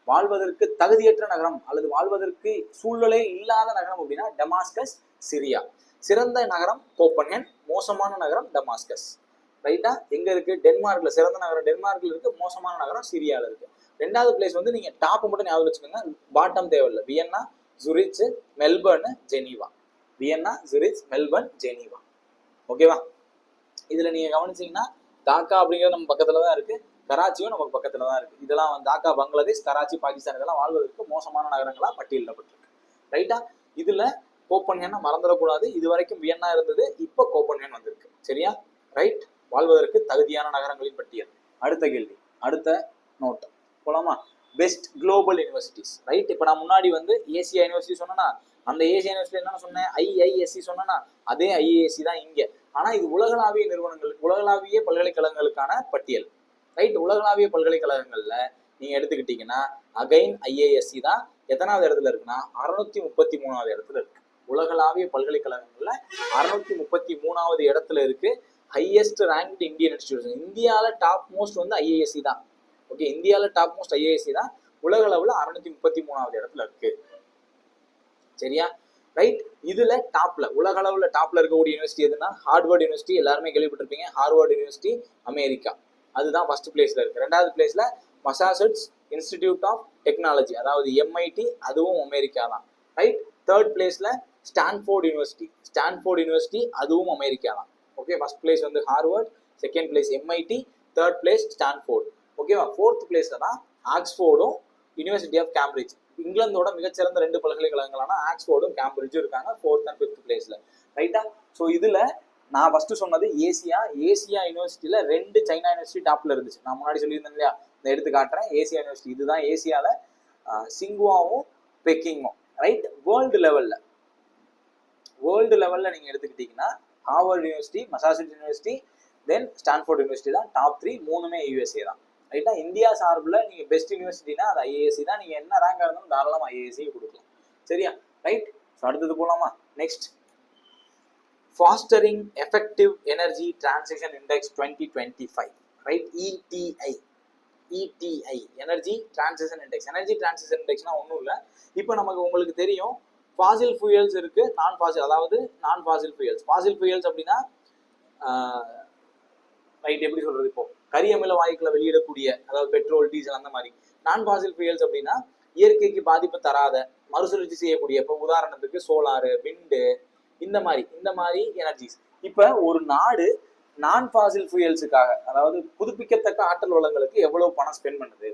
வாழ்வதற்கு தகுதியற்ற நகரம் அல்லது வாழ்வதற்கு சூழ்நிலை இல்லாத நகரம் அப்படின்னா டமாஸ்கஸ், சிரியா. சிறந்த நகரம் கோப்பன்ஹென், மோசமான நகரம் டமாஸ்கஸ். ரைட்டா, எங்க இருக்கு? டென்மார்க்ல. சிறந்த நகரம் டென்மார்க்ல இருக்கு, மோசமான நகரம் சிரியால இருக்கு. 2வது பிளேஸ் வந்து நீங்க டாப் மட்டும் ஞாபகம் வச்சுக்கோங்க, பாட்டம் தேவையில்லை. Vienna, Zurich, Melbourne, Geneva. Vienna, Zurich, Melbourne, Geneva. ஓகேவா? இதுல நீங்க கவனிச்சீங்கன்னா டாக்கா அப்படிங்கிறது நம்ம பக்கத்துல தான் இருக்கு, கராச்சியும் நமக்கு பக்கத்துல தான் இருக்கு. இதெல்லாம் டாக்கா பங்களாதேஷ், கராச்சி பாகிஸ்தான், இதெல்லாம் வாழ்வதற்கு மோசமான நகரங்களா பட்டியலிடப்பட்டிருக்கு. ரைட்டா, இதுல கோப்பன்ஹென் மறந்துடக்கூடாது. இது வரைக்கும் வியன்னா இருந்தது, இப்ப கோப்பன்ஹென் வந்திருக்கு. சரியா? ரைட், வாழ்வதற்கு தகுதியான நகரங்களின் பட்டியல். அடுத்த கேள்வி, அடுத்த நோட் போலாமா? Best global universities. ரைட், இப்ப நான் முன்னாடி வந்து ஏசியா யூனிவர்சிட்டி சொன்னா, அந்த ஏசியா யூனிவர்சிட்டி என்ன சொன்னேன்? ஐஐஎஸ்சி சொன்னா, அதே ஐஏஎஸ்சி தான் இங்க. ஆனா இது உலகளாவிய நிறுவனங்கள், உலகளாவிய பல்கலைக்கழகங்களுக்கான பட்டியல். ரைட், உலகளாவிய பல்கலைக்கழகங்கள்ல நீங்க எடுத்துக்கிட்டீங்கன்னா அகைன் ஐஏஎஸ்சி தான் எத்தனாவது இடத்துல இருக்குன்னா 633வது இடத்துல இருக்கு. உலகளாவிய பல்கலைக்கழகங்கள்ல 633வது இடத்துல இருக்கு. Highest ranked Indian institution. இந்தியால டாப் மோஸ்ட் வந்து ஐஏஎஸ்சி தான். ஓகே, இந்தியால டாப் மோஸ்ட் ஐஏஎஸ்சி தான். உலக அளவுல 633வது இடத்துல இருக்கு. சரியா? ரைட், இதுல டாப்ல, உலக அளவுல டாப்ல இருக்கக்கூடிய யூனிவர்சிட்டி எதுனா ஹார்வர்ட் யூனிவர்சிட்டி. எல்லாருமே கேள்விப்பட்டிருப்பீங்க, ஹார்வர்ட் யூனிவர்சிட்டி, அமெரிக்கா. அதுதான் ஃபர்ஸ்ட் பிளேஸ்ல இருக்கு. 2வது பிளேஸ்ல மசாசூட்ஸ் இன்ஸ்டிடியூட் ஆஃப் டெக்னாலஜி, அதாவது எம்ஐடி, அதுவும் அமெரிக்கா தான். ரைட். 3rd பிளேஸ்ல ஸ்டான்ஃபோர்ட் யூனிவர்சிட்டி, ஸ்டான்ஃபோர்ட் யூனிவர்சிட்டி, அதுவும் அமெரிக்கா தான். ஓகே, ஃபர்ஸ்ட் பிளேஸ் வந்து Harvard, second place MIT, 3rd place Stanford. ஓகேவா? 4th பிளேஸ்ல தான் ஆக்ஸ்போர்டும் யூனிவர்சிட்டி ஆஃப் கேம்பிரிட்ஜ். இங்கிலாந்தோட மிகச்சிறந்த 2 பல்கலைக்கழகங்களான ஆக்ஸ்போர்டும் கேம்பிரிட்ஜும் இருக்காங்க 4th and 5th பிளேஸ்ல. ரைட்டா? ஸோ இதுல நான் ஃபர்ஸ்ட் சொன்னது ஏசியா. ஏசியா யூனிவர்சிட்டியில 2 சைனா யூனிவர்சிட்டி டாப்ல இருந்துச்சு. நான் முன்னாடி சொல்லியிருந்தேன் இல்லையா, இந்த எடுத்து காட்டுறேன். ஏசியா யூனிவர்சிட்டி இதுதான் ஏசியால, சிங்குவாவும் பெக்கிங்கும். ரைட். வேர்ல்டு லெவல்ல நீங்க எடுத்துக்கிட்டீங்கன்னா ஹார்வர்ட் யூனிவர்சிட்டி, மசாசூட்ஸ் யூனிவர்சிட்டி, தென் ஸ்டான்ஃபோர்ட் யூனிவர்சிட்டி தான் டாப் 3. 3மே யூஎஸ்ஏ தான். ரைட்டா? இந்தியா சார்பில் நீங்க பெஸ்ட் யூனிவர்சிட்டினா அது ஐஏஎஸ்சி தான். நீங்க என்ன ரேங்காக இருந்தாலும் தாராளமா ஐஏஎஸ்சி கொடுக்கலாம். சரியா? ரைட். அடுத்தது போலாமா? Next, fostering effective energy transition index 2025. Right, ETI. ETI, energy transition index. Energy transition இண்டெக்ஸ்னா ஒன்றும் இல்லை, இப்போ நமக்கு உங்களுக்கு தெரியும் ஃபாசில் ஃபியூயல்ஸ் இருக்கு, நான் ஃபாசில், அதாவது நான் ஃபாசில் ஃபியூயல்ஸ். ஃபாசில் ஃபியூயல்ஸ் அப்படின்னா ரைட், எப்படி சொல்றது, இப்போ கரியமில வாயுக்களை வெளியிடக்கூடிய, அதாவது பெட்ரோல், டீசல் அந்த மாதிரி. நான் ஃபாசில் ஃபியூயல்ஸ் அப்படின்னா இயற்கைக்கு பாதிப்பு தராத, மறுசுழற்சி செய்யக்கூடிய, இப்போ உதாரணத்துக்கு சோலாரு, விண்டு, இந்த மாதிரி எனர்ஜிஸ். இப்போ ஒரு நாடு நான் ஃபாசில் ஃபியூயல்ஸுக்காக, அதாவது புதுப்பிக்கத்தக்க ஆற்றல் வளங்களுக்கு எவ்வளவு பணம் ஸ்பெண்ட் பண்ணுது,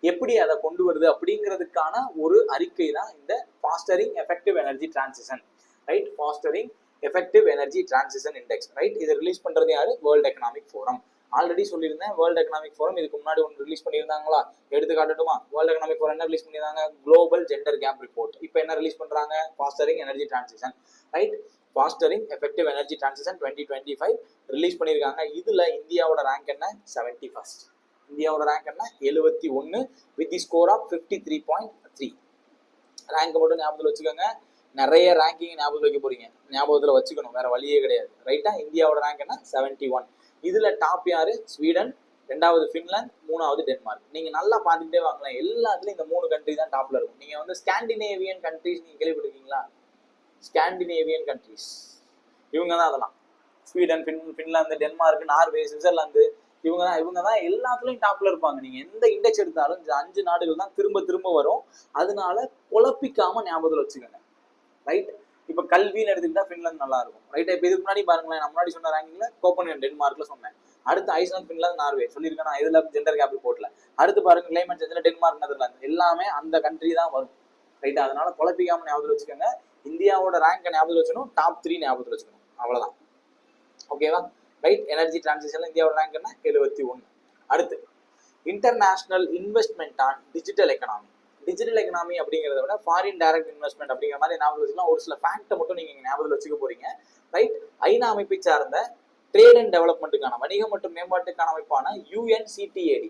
எப்படி அதை கொண்டு வருது அப்படிங்கிறதுக்கான ஒரு அறிக்கை தான் இந்த fostering effective energy transition, right. Fostering effective energy transition index, right. இதை ரிலீஸ் பண்றது யாரு? World economic forum. ஆல்ரெடி சொல்லியிருந்தேன், வேர்ல்ட் எக்கனாமிக் ஃபோரம் இதுக்கு முன்னாடி ஒன்று ரிலீஸ் பண்ணியிருந்தாங்களா, எடுத்து காட்டட்டுமா? வேர்ல்ட் எக்கனாமிக் ஃபோரம் என்ன ரிலீஸ் பண்ணியிருந்தாங்க? Global gender gap report. இப்போ என்ன ரிலீஸ் பண்றாங்க? Fostering energy transition, right. Fostering effective energy transition 2025 release பண்ணியிருக்காங்க. இதுல இந்தியாவோட ரேங்க் என்ன? 71st. இந்தியாவோட ரேங்க் என்ன? 71 with the score of 53.3. Rank மட்டும் ஞாபகத்தில் வச்சுக்கோங்க, நிறைய ரேங்கிங் ஞாபகத்தில் வைக்க போறீங்க, ஞாபகத்தில் வச்சுக்கணும், வேற வழியே கிடையாது, ரைட்டா. இந்தியாவோட ரேங்க் என்ன? 71. இதுல டாப் யாரு? ஸ்வீடன், ரெண்டாவது ஃபின்லாந்து, மூணாவது டென்மார்க். நீங்க நல்லா பார்த்துட்டே வாங்கலாம், எல்லாத்துலயும் இந்த 3 கண்ட்ரி தான் டாப்ல இருக்கும். நீங்க வந்து ஸ்காண்டினேவியன் கண்ட்ரிஸ் நீங்க கேள்விப்பட்டிருக்கீங்களா? ஸ்காண்டினேவியன் கண்ட்ரிஸ் இவங்க தான், அதெல்லாம் Sweden, Finland, Denmark, Norway, Switzerland, இவங்க தான் எல்லாத்துலயும் டாப்ல இருப்பாங்க. நீங்க எந்த இண்டெக்ஸ் எடுத்தாலும் இந்த 5 நாடுகள் தான் திரும்ப திரும்ப வரும். அதனால குழப்பிக்காம ஞாபகத்தில் வச்சுக்கோங்க, ரைட். இப்ப கல்வின்னு எடுத்துக்கிட்டா ஃபின்லாந்து நல்லா இருக்கும், ரைட். இப்ப இதுக்கு முன்னாடி பாருங்களேன், நான் முன்னாடி சொன்ன ரேங்கிங்ல கோப்பன்ஹேகன் டென்மார்க்ல சொன்னேன், அடுத்து ஐஸ்லாந்து, ஃபின்லாந்து, நார்வே சொல்லியிருக்கேன் நான் இதுல ஜெண்டர் கேப் ரிப்போர்ட்ல. அடுத்து பாருங்க கிளைமேட் சேஞ்ச்ல டென்மார்க், நெதர்லாந்து, எல்லாமே அந்த கண்ட்ரி தான் வரும், ரைட். அதனால குழப்பிக்காம ஞாபகத்தில் வச்சுக்கோங்க. இந்தியாவோட ரேங்கை ஞாபகத்தில் வச்சுக்கணும், டாப் 3 ஞாபகத்தில் வச்சுக்கணும், அவ்வளவுதான், ஓகேவா, ரைட். எனர்ஜி டிரான்சிஷன்ல இந்தியாவோட ரேங்க் என்ன? 71. அடுத்து international investment on digital economy. Digital economy அப்படிங்கிறத விட ஃபாரின் டைரக்ட் இன்வெஸ்ட்மெண்ட் அப்படிங்கிற மாதிரி ஞாபகம் வச்சுக்கலாம். ஒரு சில ஃபேக்டை மட்டும் நீங்க ஞாபகத்தில் வச்சுக்க போறீங்க, ரைட். ஐநா அமைப்பை சார்ந்த ட்ரேட் அண்ட் டெவலப்மெண்ட்டுக்கான, வணிகம் மற்றும் மேம்பாட்டுக்கான அமைப்பான UNCTAD,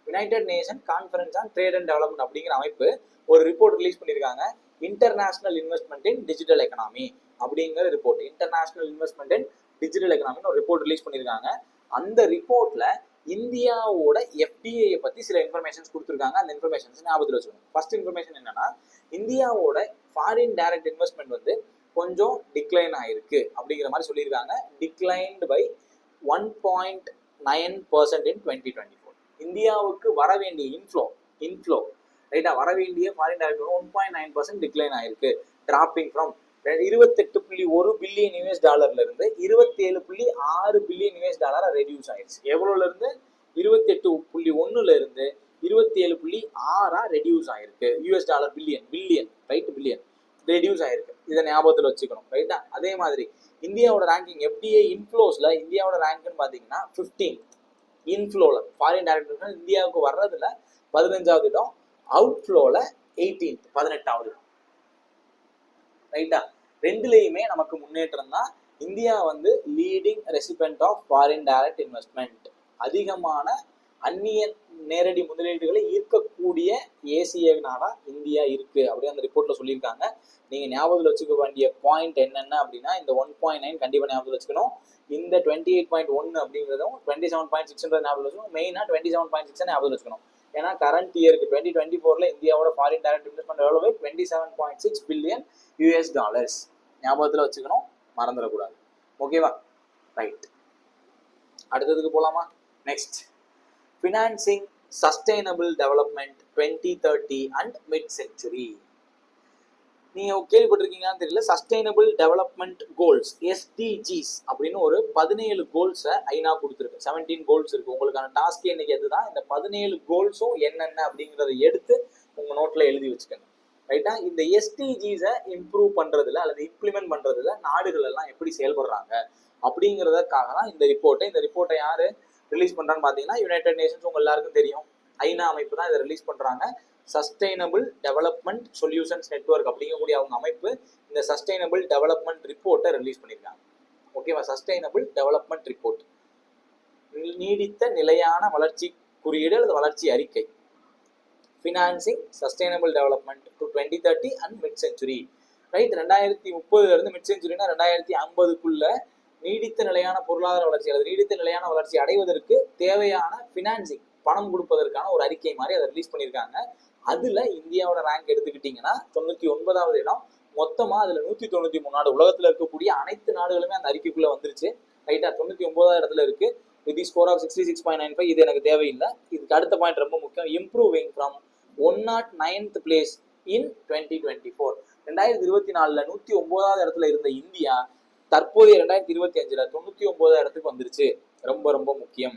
United Nation Conference on Trade and Development அப்படிங்கிற அமைப்பு ஒரு ரிப்போர்ட் ரிலீஸ் பண்ணியிருக்காங்க, international investment in digital economy அப்படிங்கிற report. International investment in digital எக்கனாமின்னு ஒரு ரிப்போர்ட் ரிலீஸ் பண்ணியிருக்காங்க. அந்த ரிப்போர்ட்ல இந்தியாவோட FDI பத்தி சில இன்ஃபர்மேஷன்ஸ் கொடுத்துருக்காங்க. அந்த இன்ஃபர்மேஷன்ஸ் ஞாபகத்தில் வச்சுக்கணும். ஃபர்ஸ்ட் இன்ஃபர்மேஷன் என்னன்னா, இந்தியாவோட ஃபாரின் டைரக்ட் இன்வெஸ்ட்மெண்ட் வந்து கொஞ்சம் டிக்ளைன் ஆயிருக்கு அப்படிங்கிற மாதிரி சொல்லியிருக்காங்க. Declined by 1.9% in 2024. இந்தியாவுக்கு வர வேண்டிய இன்ஃப்ளோ ரைட்டா, வர வேண்டிய ஃபாரின் டைரக்ட் 1.9% டிக்ளைன் ஆயிருக்கு. டிராப்பிங் ஃப்ரம் 28.1 பில்லியன் US டாலர்ல இருந்து 27.6 பில்லியன் US டாலரா ரெடியூஸ் ஆயிடுச்சு. எவ்வளவுல இருந்து? 28.1ல இருந்து 27.6 ரெடியூஸ் ஆயிருக்கு. US dollar billion right, billion reduce ஆயிருக்கு. இதை ஞாபகத்தில் வச்சுக்கணும், ரைட்டா. அதே மாதிரி இந்தியாவோட ரேங்கிங் FDI இன்ஃப்ளோஸ்ல இந்தியாவோட ரேங்க்னு பாத்தீங்கன்னா 15 இன்ஃப்ளோல ஃபாரின் டைரக்ட் இந்தியாவுக்கு வர்றதுல 15வது இடம், அவுட்ஃப்ளோல 18th 18வது இடம், ரைட்டா. ரெண்டுலையுமே நமக்கு முன்னேற்றம் தான். இந்தியா வந்து leading recipient of foreign direct investment, அதிகமான அந்நிய நேரடி முதலீடுகளை ஈர்க்கக்கூடிய ஏசிய நாடா இந்தியா இருக்கு அப்படின்னு அந்த ரிப்போர்ட்ல சொல்லியிருக்காங்க. நீங்க ஞாபகத்தில் வச்சுக்க வேண்டிய பாயிண்ட் என்னென்ன அப்படின்னா, இந்த 1.9 கண்டிப்பா ஞாபகத்தில் வச்சுக்கணும். இந்த 28.1 அப்படிங்கிறதும் 27.6 ஞாபகம் வச்சுக்கணும். மெயினா 27.6 ஞாபகம் வச்சுக்கணும். ஏன்னா கரண்ட் இயருக்கு 2024ல இந்தியாவோட ஃபாரின் டைரக்ட் இன்வெஸ்ட்மெண்ட் எவ்வளவு? 27.6 பில்லியன் US டாலர்ஸ். ஞாபகத்தில் வச்சுக்கணும், மறந்துடக்கூடாது, ஓகேவா, ரைட். அடுத்ததுக்கு போலாமா? Next, financing sustainable development 2030 and mid century. நீங்க கேள்விப்பட்டிருக்கீங்கன்னு தெரியல, சஸ்டைனபிள் டெவலப்மெண்ட் கோல்ஸ் SDGs அப்படின்னு ஒரு 17 கோல்ஸை ஐநா கொடுத்துருக்கு. 17 கோல்ஸ் இருக்கு. உங்களுக்கான டாஸ்கே இன்னைக்கு அதுதான். இந்த 17 கோல்ஸும் என்னென்ன அப்படிங்கிறத எடுத்து உங்க நோட்ல எழுதி வச்சுக்கோங்க, ரைட்டா. இந்த SDGஸை இம்ப்ரூவ் பண்றதுல அல்லது இம்ப்ளிமெண்ட் பண்றதுல நாடுகள் எல்லாம் எப்படி செயல்படுறாங்க அப்படிங்கிறதுக்காக தான் இந்த ரிப்போர்ட்டை யாரு ரிலீஸ் பண்றான்னு பாத்தீங்கன்னா, யுனைடெட் நேஷன்ஸ். உங்க எல்லாருக்கும் தெரியும், ஐநா அமைப்பு தான் இதை ரிலீஸ் பண்றாங்க. சஸ்டைனபிள் டெவலப்மெண்ட் சொல்யூஷன்ஸ் நெட்வொர்க் அப்படிங்கக்கூடிய அவங்க அமைப்பு இந்த சஸ்டைனபிள் டெவலப்மெண்ட் ரிப்போர்ட்டை ரிலீஸ் பண்ணியிருக்காங்க, ஓகேவா. சஸ்டைனபிள் டெவலப்மெண்ட் ரிப்போர்ட், நீடித்த நிலையான வளர்ச்சி குறியீடு அல்லது வளர்ச்சி அறிக்கை. Financing sustainable development to 2030 and mid century, right. 2030 இருந்து மிட் செஞ்சுரினா 2050க்குள்ள நீடித்த நிலையான பொருளாதார வளர்ச்சி அல்லது நீடித்த நிலையான வளர்ச்சி அடைவதற்கு தேவையான ஃபினான்சிங் பணம் கொடுப்பதற்கான ஒரு அறிக்கை மாதிரி அதை ரிலீஸ் பண்ணியிருக்காங்க. அதுல இந்தியாவோட ரேங்க் எடுத்துக்கிட்டீங்கன்னா 99வது இடம். மொத்தமா அதுல 193 நாடு, உலகத்துல இருக்கக்கூடிய அனைத்து நாடுகளுமே அந்த அறிக்கைக்குள்ள வந்துருச்சு. ரைட்டா, 99வது இடத்துல இருக்கு. With score of 66.95. இது எனக்கு தேவையில்லை. இதுக்கு அடுத்த பாயிண்ட் ரொம்ப முக்கியம். Improving from 109th place in 2024. 2024ல 109வது இடத்துல இருந்த இந்தியா தற்போதைய 2025ல 99வது இடத்துக்கு வந்துருச்சு. ரொம்ப ரொம்ப முக்கியம்.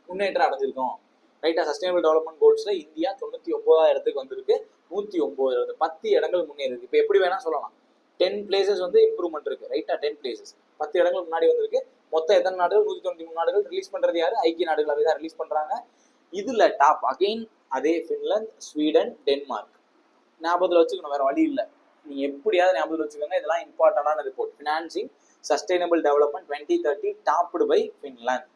முன்னேற்றம் அடைஞ்சிருக்கோம். ரைட்டா, சஸ்டைனபிள் டெவலப்மெண்ட் கோல்ஸ்ல இந்தியா 99வது இடத்துக்கு வந்திருக்கு. 109 10 இடங்கள் முன்னேறி இருக்கு. இப்போ எப்படி வேணா சொல்லலாம், 10 பிளேசஸ் வந்து இம்ப்ரூவ்மெண்ட் இருக்கு. ரைட்டா, 10 பிளேசஸ் 10 இடங்கள் முன்னாடி வந்திருக்கு. மொத்தம் எத்தனை நாடுகள்? 193 நாடுகள். ரிலீஸ் பண்றது யாரு? ஐக்கிய நாடுகளாவே தான் ரிலீஸ் பண்றாங்க. இதுல டாப் அகைன் அதே பின்லாந்து, ஸ்வீடன், டென்மார்க். ஞாபகத்துல வச்சுக்கணும், வேற வழி இல்லை. நீங்க எப்படியாவது ஞாபகத்துல வச்சுக்கோங்க. இதெல்லாம் இம்பார்ட்டன்டான report. Financing sustainable development 2030 topped by Finland.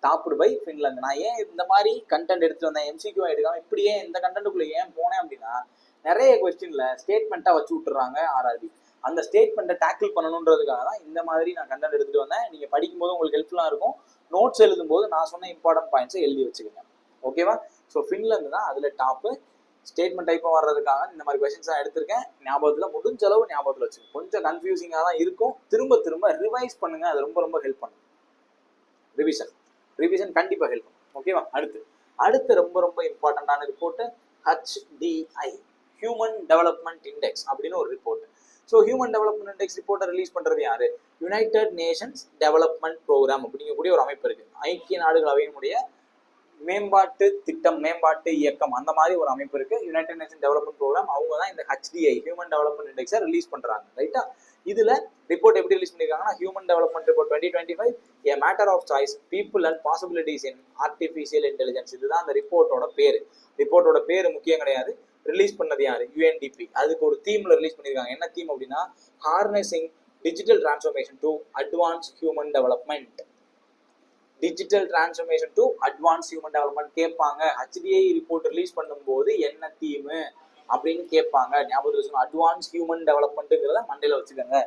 Topped by Finland. நான் ஏன் இந்த மாதிரி கண்டென்ட் எடுத்து வந்தேன், எம்சிக்யூ எடுக்காம இப்படியே இந்த கண்டென்ட்டுக்குள்ள ஏன் போனேன் அப்படின்னா, நிறைய கொஸ்டின்ல ஸ்டேட்மெண்ட்டா வச்சு விட்டுறாங்க ஆர்ஆர்பி. அந்த ஸ்டேட்மெண்ட்டை டேக்கிள் பண்ணணுன்றதுக்காக தான் இந்த மாதிரி நான் கண்டென்ட் எடுத்துட்டு வந்தேன். நீங்க படிக்கும்போது உங்களுக்கு ஹெல்ப்ஃபுல்லா இருக்கும். நோட்ஸ் எழுதும் போது நான் சொன்ன இம்பார்ட்டன்ட் பாயிண்ட்ஸை எழுதி வச்சுக்கோங்க. ஓகேவா? ஸோ ஃபின்லாந்து தான் அதுல டாப்பு. ஸ்டேட்மெண்ட் டைப்பாக வர்றதுக்காக இந்த மாதிரி கொஸ்டின்ஸ் தான் எடுத்திருக்கேன். ஞாபகத்தில் முடிஞ்ச அளவு ஞாபகத்தில் வச்சுக்கோங்க. கொஞ்சம் கன்ஃபியூசிங்காக தான் இருக்கும். திரும்ப திரும்ப ரிவைஸ் பண்ணுங்க. அது ரொம்ப ரொம்ப ஹெல்ப் பண்ணும். ரிவிஷன் கண்டிப்பாக ஹெல்ப் பண்ணும். ஓகேவா? அடுத்து ரொம்ப ரொம்ப இம்பார்ட்டன்டான report HDI, human development index அப்படின்னு ஒரு report. So human development index ரிப்போர்ட்டை ரிலீஸ் பண்றது யாரு? யுனைடெட் நேஷன்ஸ் டெவலப்மெண்ட் ப்ரோக்ராம் அப்படிங்கக்கூடிய ஒரு அமைப்பு இருக்கு. ஐக்கிய நாடுகள் அவையினுடைய மேம்பாட்டு திட்டம், மேம்பாட்டு இயக்கம், அந்த மாதிரி ஒரு அமைப்பு இருக்கு. United Nation Development Programme. அவங்க தான் இந்த HDI, ஹியூமன் டெவலப்மெண்ட் இண்டெக்ஸை ரிலீஸ் பண்றாங்க. ரைட்டா? இதுல ரிப்போர்ட் எப்படி ரிலீஸ் பண்ணிருக்காங்கன்னா, human development report 2025, a matter of choice, people and possibilities in artificial intelligence. இதுதான் அந்த ரிப்போர்ட்டோட பேரு. ரிப்போர்ட்டோட பேரு முக்கியம் கிடையாது. ரிலீஸ் பண்ணது யாரு? UNDP. அதுக்கு ஒரு தீம்ல ரிலீஸ் பண்ணிருக்காங்க. என்ன தீம் அப்படின்னா, harnessing digital transformation to advance human development. Digital transformation to advance human development கேட்பாங்க. HDI ரிப்போர்ட் ரிலீஸ் பண்ணும்போது என்ன தீம் அப்படின்னு கேட்பாங்க. ஞாபகம் வச்சுக்கணும். அட்வான்ஸ் ஹியூமன் டெவலப்மெண்ட்டுங்கிறத மண்டையில வச்சுக்கோங்க.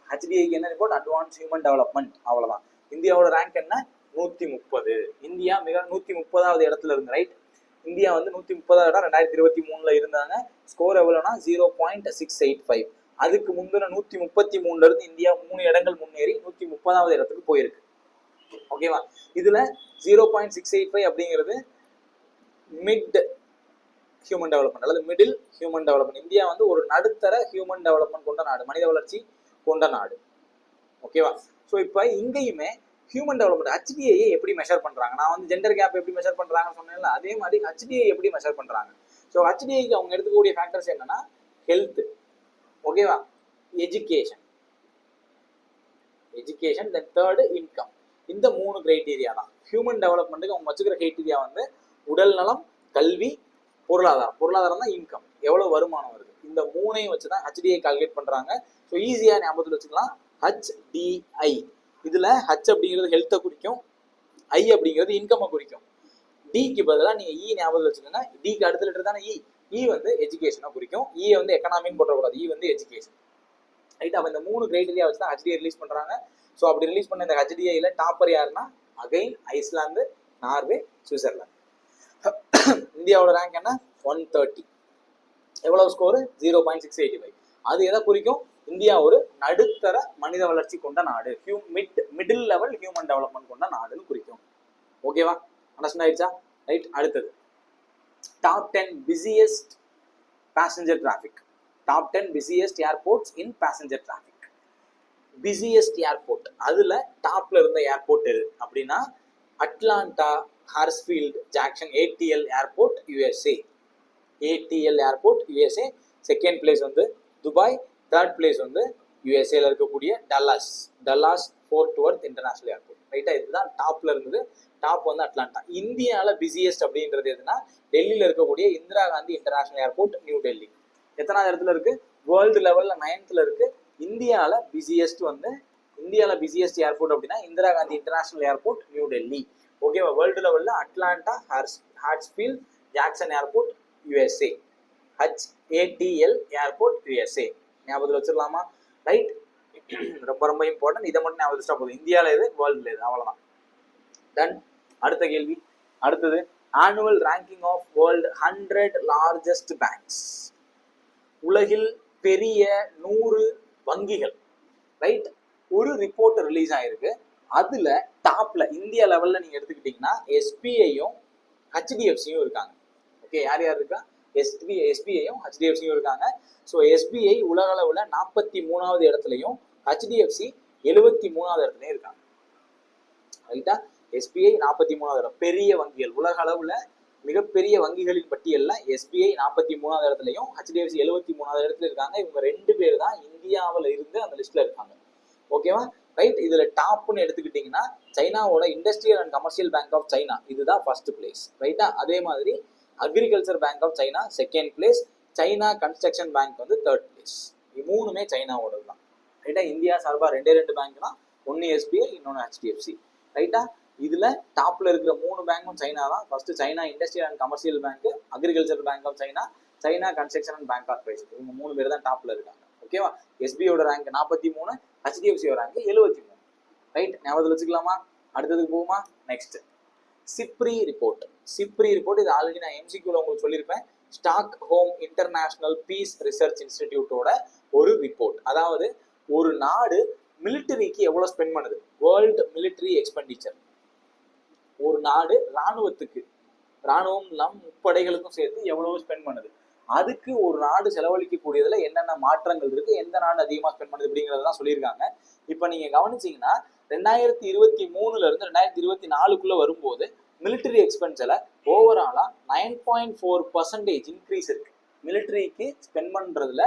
HDIக்கு என்ன ரிப்போர்ட்? Advance human development. அவ்வளவுதான். இந்தியாவோட ரேங்க் என்ன? 130. இந்தியா மிக 130வது இடத்துல இருந்து. ரைட், இந்தியா வந்து 130வது இடம் 2023ல இருந்தாங்க. ஸ்கோர் எவ்வளவுனா 0.685. அதுக்கு முந்தின 133ல இருந்து இந்தியா 3 இடங்கள் முன்னேறி 130வது இடத்துக்கு போயிருக்கு. ஓகேவா? இதுல 0.685 அப்படிங்கிறது மிட் ஹியூமன் டெவலப்மெண்ட் அல்லது மிடில் ஹியூமன் டெவலப்மெண்ட். இந்தியா வந்து ஒரு நடுத்தர ஹியூமன் டெவலப்மெண்ட் கொண்ட நாடு, மனித வளர்ச்சி கொண்ட நாடு. ஓகேவா? ஸோ இப்போ இங்கேயுமே ஹியூமன் டெவலப்மெண்ட் HDI எப்படி மெஷர் பண்றாங்க? நான் வந்து ஜெண்டர் கேப் எப்படி மெஷர் பண்றாங்கன்னு சொன்னேன்ல, அதே மாதிரி HDI எப்படி மெஷர் பண்றாங்க? ஸோ HDIக்கு அவங்க எடுத்துக்கூடிய ஃபேக்டர்ஸ் என்னன்னா, ஹெல்த், ஓகேவா, எஜுகேஷன், தென் தேர்டு இன்கம். இந்த 3 கிரைட்டீரியா தான் ஹியூமன் டெவலப்மெண்ட்டுக்கு அவங்க வச்சுக்கிற கிரைட்டீரியா. வந்து உடல் நலம், கல்வி, பொருளாதாரம் தான் இன்கம். எவ்வளவு வருமானம் வருது, இந்த 3ஐயும் வச்சுதான் HDI கால்குலேட் பண்றாங்க. ஸோ ஈஸியா ஞாபகத்தில் வச்சுக்கலாம். HDI இதுல H அப்படிங்கிறது ஹெல்த்தை குறிக்கும், I அப்படிங்கிறது இன்கம் குறிக்கும். டிக்கு பதிலாக நீங்க ஞாபகத்தில் வச்சுக்கோங்க. டிக்கு அடுத்த லெட்டர் தானே இ வந்து எஜுகேஷனை குறிக்கும். வந்து எக்கனாமின்னு போட்டக்கூடாது. வந்து எஜுகேஷன். ரைட், அப்ப இந்த 3 கிரைட்டீரியா வச்சு தான் HDI ரிலீஸ் பண்றாங்க. ஸோ அப்படி ரிலீஸ் பண்ண இந்த HDIல டாப்பர் யாருன்னா, அகைன் ஐஸ்லாந்து, நார்வே, சுவிட்சர்லாந்து. இந்தியாவோட ரேங்க் என்ன? 130. எவ்வளவு ஸ்கோர்? 0.685. அது எதை குறிக்கும்? இந்தியா ஒரு நடுத்தர மனித வளர்ச்சி கொண்ட நாடு, மிடில் லெவல் ஹியூமன் டெவலப்மெண்ட் கொண்ட நாடுன்னு குறிக்கும். ஓகேவா? அண்டர்ஸ்டாண்ட் ஆயிடுச்சா? ரைட், அடுத்தது top 10 busiest passenger traffic. Top 10 busiest airports in passenger traffic. Busiest airport, அதுல டாப்ல இருந்த ஏர்போர்ட் எது அப்படின்னா, Atlanta, Hartsfield, Jackson, ATL airport USA. ATL airport USA. Second place வந்து துபாய். தேர்ட் பிளேஸ் வந்து USAல இருக்கக்கூடிய Dallas Fort Worth international airport. ரைட்டா, இதுதான் டாப்ல இருந்தது. டாப் வந்து அட்லாண்டா. இந்தியால பிஸியஸ்ட் அப்படின்றது எதுனா, டெல்லியில இருக்கக்கூடிய Indira Gandhi international airport, new Delhi. எத்தனாவது இடத்துல இருக்கு? வேர்ல்டு லெவல்ல 9th இருக்கு. இந்தியால பிஸியஸ்ட் ஏர்போர்ட் அப்படின்னா Indira Gandhi international airport, new Delhi. ஓகேவா? வேர்ல்டு லெவல்ல Atlanta, Hartsfield, Jackson airport USA. ATL airport USA. ஞாபகத்தில் வச்சிடலாமா? ரைட், ரொம்ப ரொம்ப இம்பார்ட்டன்ட். இதை மட்டும் ஞாபகம் வச்சா போதும். இந்தியாவில் எது, வேர்ல்டுல எது, அவ்வளவுதான். தென் அடுத்த கேள்வி, அடுத்தது annual ranking of world 100 largest banks, உலகில் பெரிய 100 வங்கிகள், ரைட்? ஒரு ரிப்போர்ட் ரிலீஸ் ஆயிருக்கு. அதுல டாப்ல இந்தியா லெவல்ல நீங்க எடுத்துக்கிட்டீங்கன்னா எஸ்பிஐயும் ஹெச்டிஎஃப்சியும் இருக்காங்க. ஓகே, யார் யார் இருக்கா? எஸ்பிஐயும் ஹெச்டிஎஃப்சியும் இருக்காங்க. ஸோ எஸ்பிஐ உலக அளவுல 43வது இடத்துலையும் ஹெச்டிஎஃப்சி 73வது இடத்துலையும் இருக்காங்க. ரைட்டா? எஸ்பிஐ 43வது இடம். பெரிய வங்கிகள் உலக அளவுல மிகப்பெரிய வங்கிகளின் பட்டியல்ல எஸ்பிஐ 43வது இடத்துலையும் ஹெச்டிஎஃப்சி 73வது இடத்துல இருக்காங்க. இவங்க 2 பேர் தான் இந்தியாவில் இருந்து அந்த லிஸ்ட்ல இருக்காங்க. ஓகேவா? ரைட். இதுல டாப்னு எடுத்துக்கிட்டீங்கன்னா சைனாவோட industrial and commercial bank of China இதுதான் ஃபர்ஸ்ட் பிளேஸ். ரைட்டா? அதே மாதிரி agriculture bank of China second place, China construction bank வந்து தேர்ட் பிளேஸ். இது மூணுமே சைனாவோட தான். ரைட்டா? இந்தியா சார்பா 2 பேங்க் தான், ஒன்னு எஸ்பிஐ இன்னொன்னு ஹெச்டிஎஃப்சி. ரைட்டா? இதுல டாப்ல இருக்கிற 3 பேங்க்கும் சைனா தான். First China industrial and commercial bank, agriculture bank of China, China construction and bank corporation. இவங்க 3 பேர் தான் டாப்ல இருக்காங்க. ஓகேவா? எஸ்பிஐயோட ரேங்க் 43, ஹெச்டிஎஃப்சியோட ரேங்க் 73. ரைட்? ஞாபகத்தில் வச்சுக்கலாமா? அடுத்ததுக்கு போகுமா? Next SIPRI report. SIPRI report இது ஆல்ரெடி நான் எம்சிக்யூல உங்களுக்கு சொல்லியிருப்பேன். Stockholm international peace research இன்ஸ்டிடியூட்டோட ஒரு ரிப்போர்ட். அதாவது ஒரு நாடு மிலிட்டரிக்கு எவ்வளவு ஸ்பெண்ட் பண்ணுது, வேர்ல்டு மிலிட்டரி எக்ஸ்பெண்டிச்சர். ஒரு நாடு ராணுவத்துக்கு, ராணுவம் நம் முப்படைகளுக்கும் சேர்த்து எவ்வளவு ஸ்பெண்ட் பண்ணுது, அதுக்கு ஒரு நாடு செலவழிக்கக்கூடியதுல என்னென்ன மாற்றங்கள் இருக்கு, எந்த நாடு அதிகமா ஸ்பெண்ட் பண்ணுது அப்படிங்கறதான் சொல்லியிருக்காங்க. இப்ப நீங்க கவனிச்சீங்கன்னா 2023 இருந்து 2024 வரும்போது மிலிட்டரி எக்ஸ்பென்ஸ்ல ஓவராலா 9.4% இன்க்ரீஸ் இருக்கு. மிலிட்டரிக்கு ஸ்பெண்ட் பண்றதுல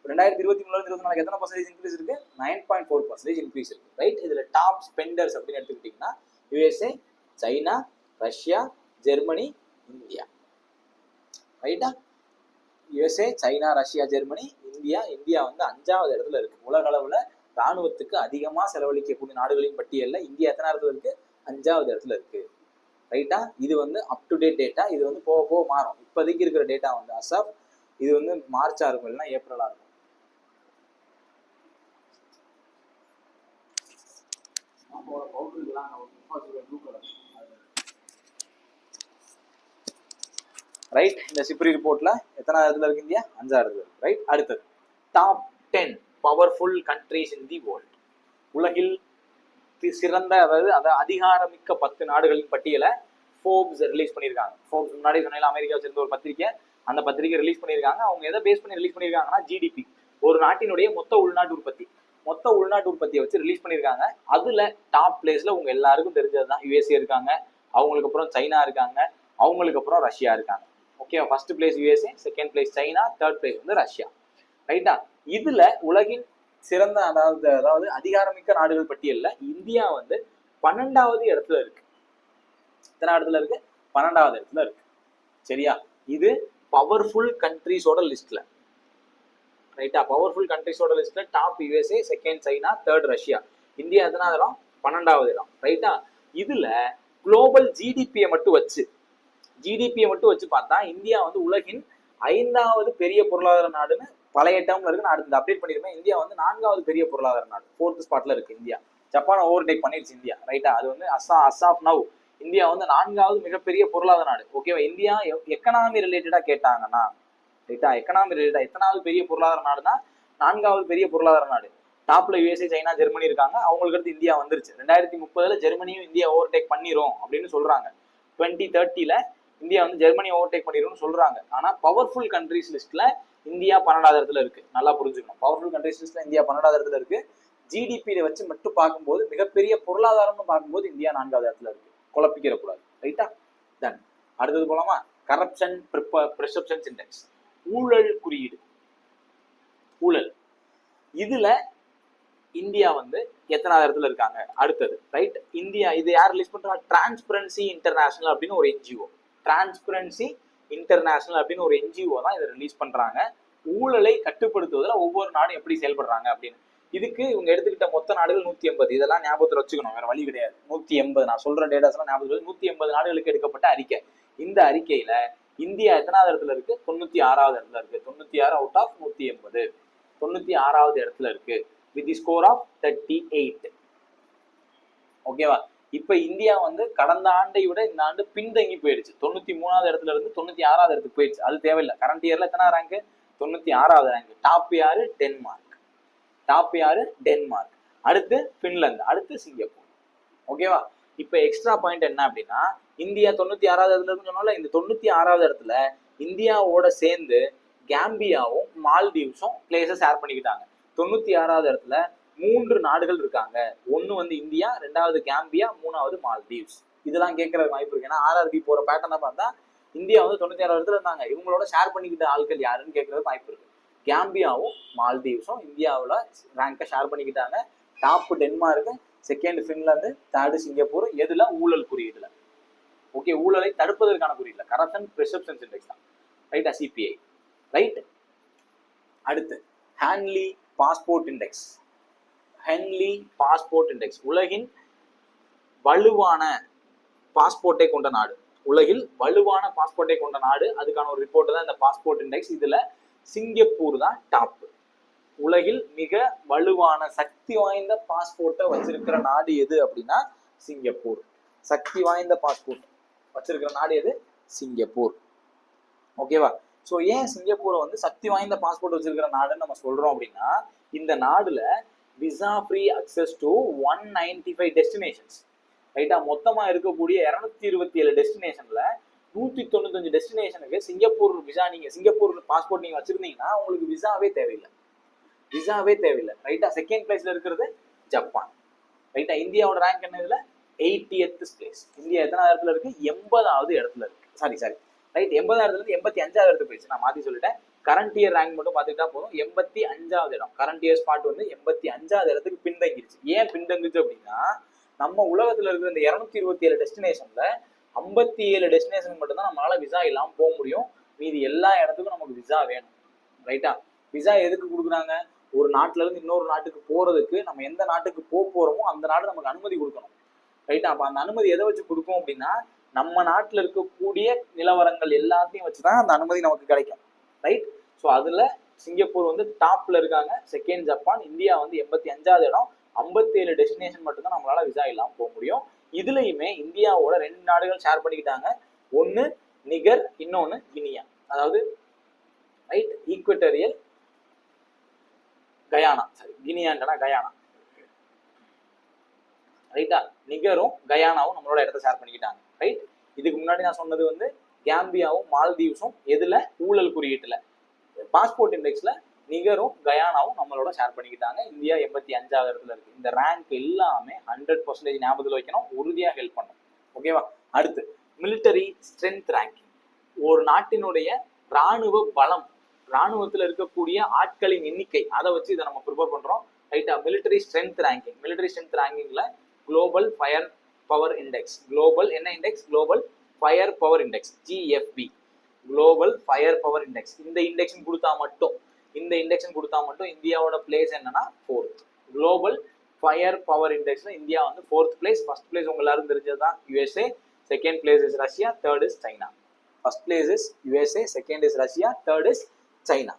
2023 24 எத்தனை பர்சன்டேஜ் இன்க்ரீஸ் இருக்கு? 9.4% இன்க்ரீஸ் இருக்கு. ரைட்? இதுல டாப் ஸ்பெண்டர்ஸ் அப்படின்னு எடுத்துக்கிட்டீங்கன்னா USA, China, Russia, Germany, India. ரைட்டா? USA, China, Russia, Germany, India. India வந்து 5வது இடத்துல இருக்கு. உலக அளவுல ராணுவத்துக்கு அதிகமா செலவழிக்கக்கூடிய நாடுகளின் பட்டியல்ல இந்தியா எத்தனை இடத்துல இருக்கு? 5வது இடத்துல இருக்கு. ரைட்டா? இது வந்து அப் டு டேட் டேட்டா. இது வந்து போக போக மாறும். இப்போதைக்கு இருக்கிற டேட்டா வந்து அசாப் இது வந்து மார்ச்சா இருக்கும், இல்லைன்னா ஏப்ரலா இருக்கும். ரைட்? இந்த சிப்ரி ரிப்போர்ட்ல எத்தனை இடத்துல இருக்கு இந்தியா? 5வது இடத்துல. ரைட்? அடுத்தது top 10 powerful countries in the world. உலகில் சிறந்த, அதாவது அதிகாரமிக்க 10 நாடுகளின் பட்டியலை ஃபோர்ப்ஸ் ரிலீஸ் பண்ணியிருக்காங்க. ஃபோர்ப்ஸ் முன்னாடி சொன்னால அமெரிக்காவை சேர்ந்த ஒரு பத்திரிக்கை, அந்த பத்திரிக்கை ரிலீஸ் பண்ணியிருக்காங்க. அவங்க எதை பேஸ் பண்ணி ரிலீஸ் பண்ணியிருக்காங்கன்னா ஜிடிபி, ஒரு நாட்டினுடைய மொத்த உள்நாட்டு உற்பத்தியை வச்சு ரிலீஸ் பண்ணியிருக்காங்க. அதுல டாப் பிளேஸ்ல உங்க எல்லாருக்கும் தெரிஞ்சதுதான் யுஎஸ்ஏ இருக்காங்க, அவங்களுக்கு அப்புறம் சைனா இருக்காங்க, அவங்களுக்கு அப்புறம் ரஷ்யா இருக்காங்க. Okay, first place USA, second place China, third place வந்து ரஷ்யா. ரைட்டா? இதுல உலகின் சிறந்த, அதாவது அதிகாரமிக்க நாடுகள் பட்டியல்ல இந்தியா வந்து 12வது இடத்துல இருக்கு. எத்தனை இடத்துல இருக்கு? 12வது இடத்துல இருக்கு. சரியா? இது பவர்ஃபுல் கண்ட்ரிஸோட லிஸ்ட்ல. ரைட்டா? பவர்ஃபுல் கண்ட்ரிஸோட லிஸ்ட்ல top USA, second China, third Russia. India எத்தனாவது இடம்? 12வது இடம். ரைட்டா? இதுல குளோபல் ஜிடிபியை மட்டும் வச்சு பார்த்தா இந்தியா வந்து உலகின் 5வது பெரிய பொருளாதார நாடுன்னு பழைய டேர்ம்ல இருக்கு. நான் அடுத்து அப்டேட் பண்ணிருப்பேன். இந்தியா வந்து 4வது பெரிய பொருளாதார நாடு, 4th ஸ்பாட்ல இருக்கு இந்தியா. ஜப்பானை ஓவர்டேக் பண்ணிருச்சு இந்தியா. ரைட்டா? அது வந்து அஸ் ஆஃப் நவ் இந்தியா வந்து 4வது மிகப்பெரிய பொருளாதார நாடு. ஓகேவா? இந்தியா எக்கனாமி ரிலேட்டடா கேட்டாங்கன்னா, ரைட்டா, எக்கனாமி ரிலேட்டடா எத்தனாவது பெரிய பொருளாதார நாடுனா 4வது பெரிய பொருளாதார நாடு. டாப்ல யுஎஸ்ஏ, சைனா, ஜெர்மனி இருக்காங்க. அவங்களுக்கு அடுத்து இந்தியா வந்துருச்சு. 2030 ஜெர்மனியும் இந்தியா ஓவர்டேக் பண்ணிரும் அப்படின்னு சொல்றாங்க. 2030 இந்தியா வந்து ஜெர்மனி ஓவர்டேக் பண்ணிரும்னு சொல்றாங்க. ஆனா பவர்ஃபுல் கண்ட்ரிஸ் லிஸ்ட்ல இந்தியா 12வது இடத்துல இருக்கு. நல்லா புரிஞ்சுக்கணும். பவர்ஃபுல் கண்ட்ரிஸ் லிஸ்ட்ல இந்தியா 12வது இடத்துல இருக்கு. ஜிடிபியை வச்சு மட்டும் பார்க்கும்போது, மிகப்பெரிய பொருளாதாரம்னு பார்க்கும்போது இந்தியா 4வது இடத்துல இருக்கு. குழப்பிக்கிற கூடாது. ரைட்டா? தென் அடுத்தது போலாமா? கரப்ஷன் பெர்செப்ஷன்ஸ் இண்டெக்ஸ், ஊழல் குறியீடு. ஊழல் இதுல இந்தியா வந்து எத்தனாவது இடத்துல இருக்காங்க? அடுத்தது. ரைட்? இந்தியா இது யார் ரிலீஸ் பண்றாங்க? டிரான்ஸ்பரன்சி இன்டர்நேஷனல் அப்படின்னு ஒரு என்ஜிஓ. டிரான்ஸ்பரன்சி இன்டர்நேஷனல் அப்படின்னு ஒரு என்ஜிஓ தான் இதை ரிலீஸ் பண்றாங்க. ஊழலை கட்டுப்படுத்துவதில் ஒவ்வொரு நாடும் எப்படி செயல்படுறாங்க அப்படின்னு. இதுக்கு இவங்க எடுத்துக்கிட்ட மொத்த நாடுகள் 180. இதெல்லாம் ஞாபகத்தில் வச்சுக்கணும், வேற வழி கிடையாது. 180, நான் சொல்ற டேட்டாஸ் எல்லாம் ஞாபகத்தில். 180 நாடுகளுக்கு எடுக்கப்பட்ட அறிக்கை. இந்த அறிக்கையில இந்தியா எத்தனாவது இடத்துல இருக்கு? 96வது இடத்துல இருக்கு. 96 அவுட் ஆஃப் 180, 96வது இடத்துல இருக்கு வித் ஸ்கோர் ஆஃப் 38. ஓகேவா? இப்ப இந்தியா வந்து கடந்த ஆண்டை விட இந்த ஆண்டு பின்தங்கி போயிடுச்சு. 93வது இடத்துல இருந்து 96வது இடத்துக்கு போயிடுச்சு. அது தேவையில்லை. கரண்ட் இயர்ல எத்தனை ரேங்க்? 96வது ரேங்க். டாப் யாரு? டென்மார்க். டாப் யாரு? டென்மார்க். அடுத்து பின்லாந்து, அடுத்து சிங்கப்பூர். ஓகேவா? இப்ப எக்ஸ்ட்ரா பாயிண்ட் என்ன அப்படின்னா, இந்தியா 96வது இடத்துல இருந்து சொன்னால, இந்த 96வது இடத்துல இந்தியாவோட சேர்ந்து கேம்பியாவும் மால்தீவ்ஸும் பிளேஸை ஷேர் பண்ணிக்கிட்டாங்க. 96வது இடத்துல 3 நாடுகள் இருக்காங்க. ஒன்னு வந்து இந்தியா, 2வது கேம்பியா, 3வது மால்தீவ்ஸ். இதெல்லாம் கேட்கறது வாய்ப்பு இருக்கு. ஏன்னா ஆர்ஆர்பி போற பேட்டர்னை பார்த்தா இந்தியா வந்து 96வது இடத்துல இருந்தாங்க. இவங்களோட ஷேர் பண்ணிக்கிட்ட ஆட்கள் யாருன்னு கேட்கறது வாய்ப்பு இருக்கு. கேம்பியாவும் மால்தீவ்ஸும் இந்தியாவில் ரேங்கை ஷேர் பண்ணிக்கிட்டாங்க. Top Denmark, second Finland, third Singapore. எதுல? ஊழல் குறியீடுல. ஓகே, ஊழலை தடுப்பதற்கான குறியீடுல, கரப்ஷன் பெர்செப்ஷன் இண்டெக்ஸ் தான். ரைட்டா? சிபிஐ. ரைட். அடுத்து Henley passport index. Henley passport index உலகின் வலுவான பாஸ்போர்ட்டை கொண்ட நாடு. உலகில் வலுவான பாஸ்போர்ட்டை கொண்ட நாடு. அதுக்கான ஒரு ரிப்போர்ட் தான் இந்த பாஸ்போர்ட் இண்டெக்ஸ். இதுல சிங்கப்பூர் தான் டாப். உலகில் மிக வலுவான சக்தி வாய்ந்த பாஸ்போர்ட்டை வச்சிருக்கிற நாடு எது அப்படின்னா சிங்கப்பூர். சக்தி வாய்ந்த பாஸ்போர்ட் வச்சிருக்கிற நாடு எது? சிங்கப்பூர். ஓகேவா? ஸோ ஏன் சிங்கப்பூரை வந்து சக்தி வாய்ந்த பாஸ்போர்ட் வச்சிருக்கிற நாடுன்னு நம்ம சொல்றோம் அப்படின்னா, இந்த நாடுல visa free access to 195 destinations. ரைட்டா? மொத்தமா இருக்கக்கூடிய 227 டெஸ்டினேஷன்ல 195 டெஸ்டினேஷனுக்கு சிங்கப்பூர் விசா, நீங்க சிங்கப்பூர் பாஸ்போர்ட் நீங்க வச்சிருந்தீங்கன்னா உங்களுக்கு விசாவே தேவையில்லை. விசாவே தேவையில்லை. ரைட்டா? செகண்ட் பிளேஸ்ல இருக்கிறது ஜப்பான். ரைட்டா? இந்தியாவோட ரேங்க் என்ன? இதுல 80th பிளேஸ். இந்தியா எத்தனாவது இடத்துல இருக்கு? 80வது இடத்துல இருக்கு. சாரி ரைட், 80வது இருந்து 85வது இடத்துக்கு போயிடுச்சு. நான் மாத்தி சொல்லிட்டேன். கரண்ட் இயர் ரேங்க் மட்டும் பார்த்துக்கிட்டா போதும். 85வது இடம். கரண்ட் இயர் ஸ்பாட் வந்து 85வது இடத்துக்கு பின்தங்கிருச்சு. ஏன் பின்தங்குச்சு அப்படின்னா, நம்ம உலகத்துல இருக்கிற இந்த 227 டெஸ்டினேஷன்ல 57 டெஸ்டினேஷன் மட்டும் தான் நம்மளால விசா இல்லாம போக முடியும். மீதி எல்லா இடத்துக்கும் நமக்கு விசா வேணும். ரைட்டா? விசா எதுக்கு கொடுக்குறாங்க? ஒரு நாட்டுல இருந்து இன்னொரு நாட்டுக்கு போறதுக்கு, நம்ம எந்த நாட்டுக்கு போறோமோ அந்த நாடு நமக்கு அனுமதி கொடுக்கணும். ரைட்டா? அப்ப அந்த அனுமதி எதை வச்சு கொடுக்கும் அப்படின்னா, நம்ம நாட்டுல இருக்கக்கூடிய நிலவரங்கள் எல்லாத்தையும் வச்சுதான் அந்த அனுமதி நமக்கு கிடைக்கும். ரைட்? ஸோ அதுல சிங்கப்பூர் வந்து டாப்ல இருக்காங்க. Second Japan. இந்தியா வந்து 85வது இடம். 57 டெஸ்டினேஷன் மட்டும்தான் நம்மளால விசா இல்லாம போக முடியும். இதுலயுமே இந்தியாவோட 2 நாடுகள் ஷேர் பண்ணிக்கிட்டாங்க. ஒன்னு நிகர், இன்னொன்னு கினியா. அதாவது ரைட், ஈக்வட்டோரியல் கயானா. சரி, கினியாண்டனா கயானா. ரைட்டா? நிகரும் கயானாவும் நம்மளோட இடத்த ஷேர் பண்ணிக்கிட்டாங்க. ரைட்? இதுக்கு முன்னாடி நான் சொன்னது வந்து கேம்பியாவும் மால்தீவ்ஸும் எதுல? ஊழல் குறியீட்டுல. பாஸ்போர்ட் இண்டெக்ஸ்ல நிகரும் கயானாவும் நம்மளோட ஷேர் பண்ணிக்கிட்டாங்க. இந்தியா 85வது இடத்துல இருக்கு. இந்த ரேங்க் எல்லாமே 100% ஞாபகத்தில் வைக்கணும். உறுதியா ஹெல்ப் பண்ணும். ஓகேவா? அடுத்து மிலிட்டரி ஸ்ட்ரென்த் ரேங்கிங். ஒரு நாட்டினுடைய ராணுவ பலம், ராணுவத்தில் இருக்கக்கூடிய ஆட்களின் எண்ணிக்கை, அதை வச்சு இதை நம்ம ப்ரிப்பேர் பண்றோம். ரைட்டா? Military strength ranking. Military strength ரேங்கிங்ல global fire power index. Global என்ன index? Global fire power index, GFP. Global fire power index. இந்த இண்டெக்ஷன் கொடுத்தா மட்டும் இந்தியாவோட பிளேஸ் என்னன்னா 4th. குளோபல் ஃபயர் பவர் இண்டெக்ஸ்ல இந்தியா வந்து 4th பிளேஸ். ஃபர்ஸ்ட் பிளேஸ் உங்க எல்லாரும் தெரிஞ்சதுதான் USA. Second place is Russia. Third is China. First place is USA, second is Russia, third is China.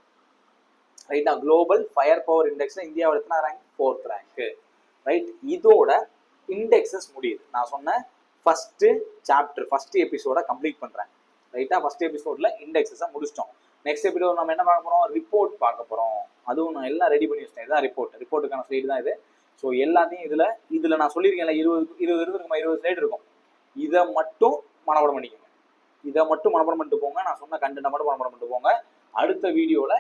ரைட்டா? குளோபல் ஃபயர் பவர் இண்டெக்ஸ்ல இந்தியாவோட எத்தனை ரேங்க்? 4th rank. ரைட்? இதோட இண்டெக்ஸஸ் முடியுது. நான் சொன்ன ஃபர்ஸ்ட் சாப்டர், ஃபர்ஸ்ட் எபிசோட கம்ப்ளீட் பண்றேன். ரைட்டா? ஃபர்ஸ்ட் எபிசோட்ல இண்டெக்ஸஸை முடிச்சிட்டோம். நெக்ஸ்ட் எபிசோட் நம்ம என்ன பார்க்க போறோம்? ரிப்போர்ட் பார்க்க போறோம். அதுவும் நான் எல்லாம் ரெடி பண்ணி வச்சிட்டேன். இதுதான் ரிப்போர்ட்டுக்கான ஸ்லைடு தான் இது. ஸோ எல்லாத்தையும் இதுல நான் சொல்லியிருக்கேன்ல, 20 இருக்குமா, 20 ஸ்லைடு இருக்கும். இதை மட்டும் மனப்பாடம் பண்ணிக்கோங்க. இதை மட்டும் மனப்பாடம் பண்ணிட்டு போங்க. நான் சொன்ன கண்டென்ட்டை மட்டும் மனப்பாடம் பண்ணிட்டு போங்க. அடுத்த வீடியோல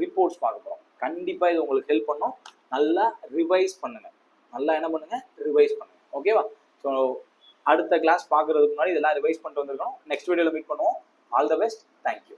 ரிப்போர்ட்ஸ் பார்க்க போறோம். கண்டிப்பா இது உங்களுக்கு ஹெல்ப் பண்ணும். நல்லா ரிவைஸ் பண்ணுங்க. ரிவைஸ் பண்ணுங்க. ஓகேவா? ஸோ அடுத்த கிளாஸ் பார்க்கறதுக்கு முன்னாடி இதெல்லாம் ரிவைஸ் பண்ணிட்டு வந்துருக்கணும். நெக்ஸ்ட் வீடியோல மீட் பண்ணுவோம். All the best. தேங்க்யூ.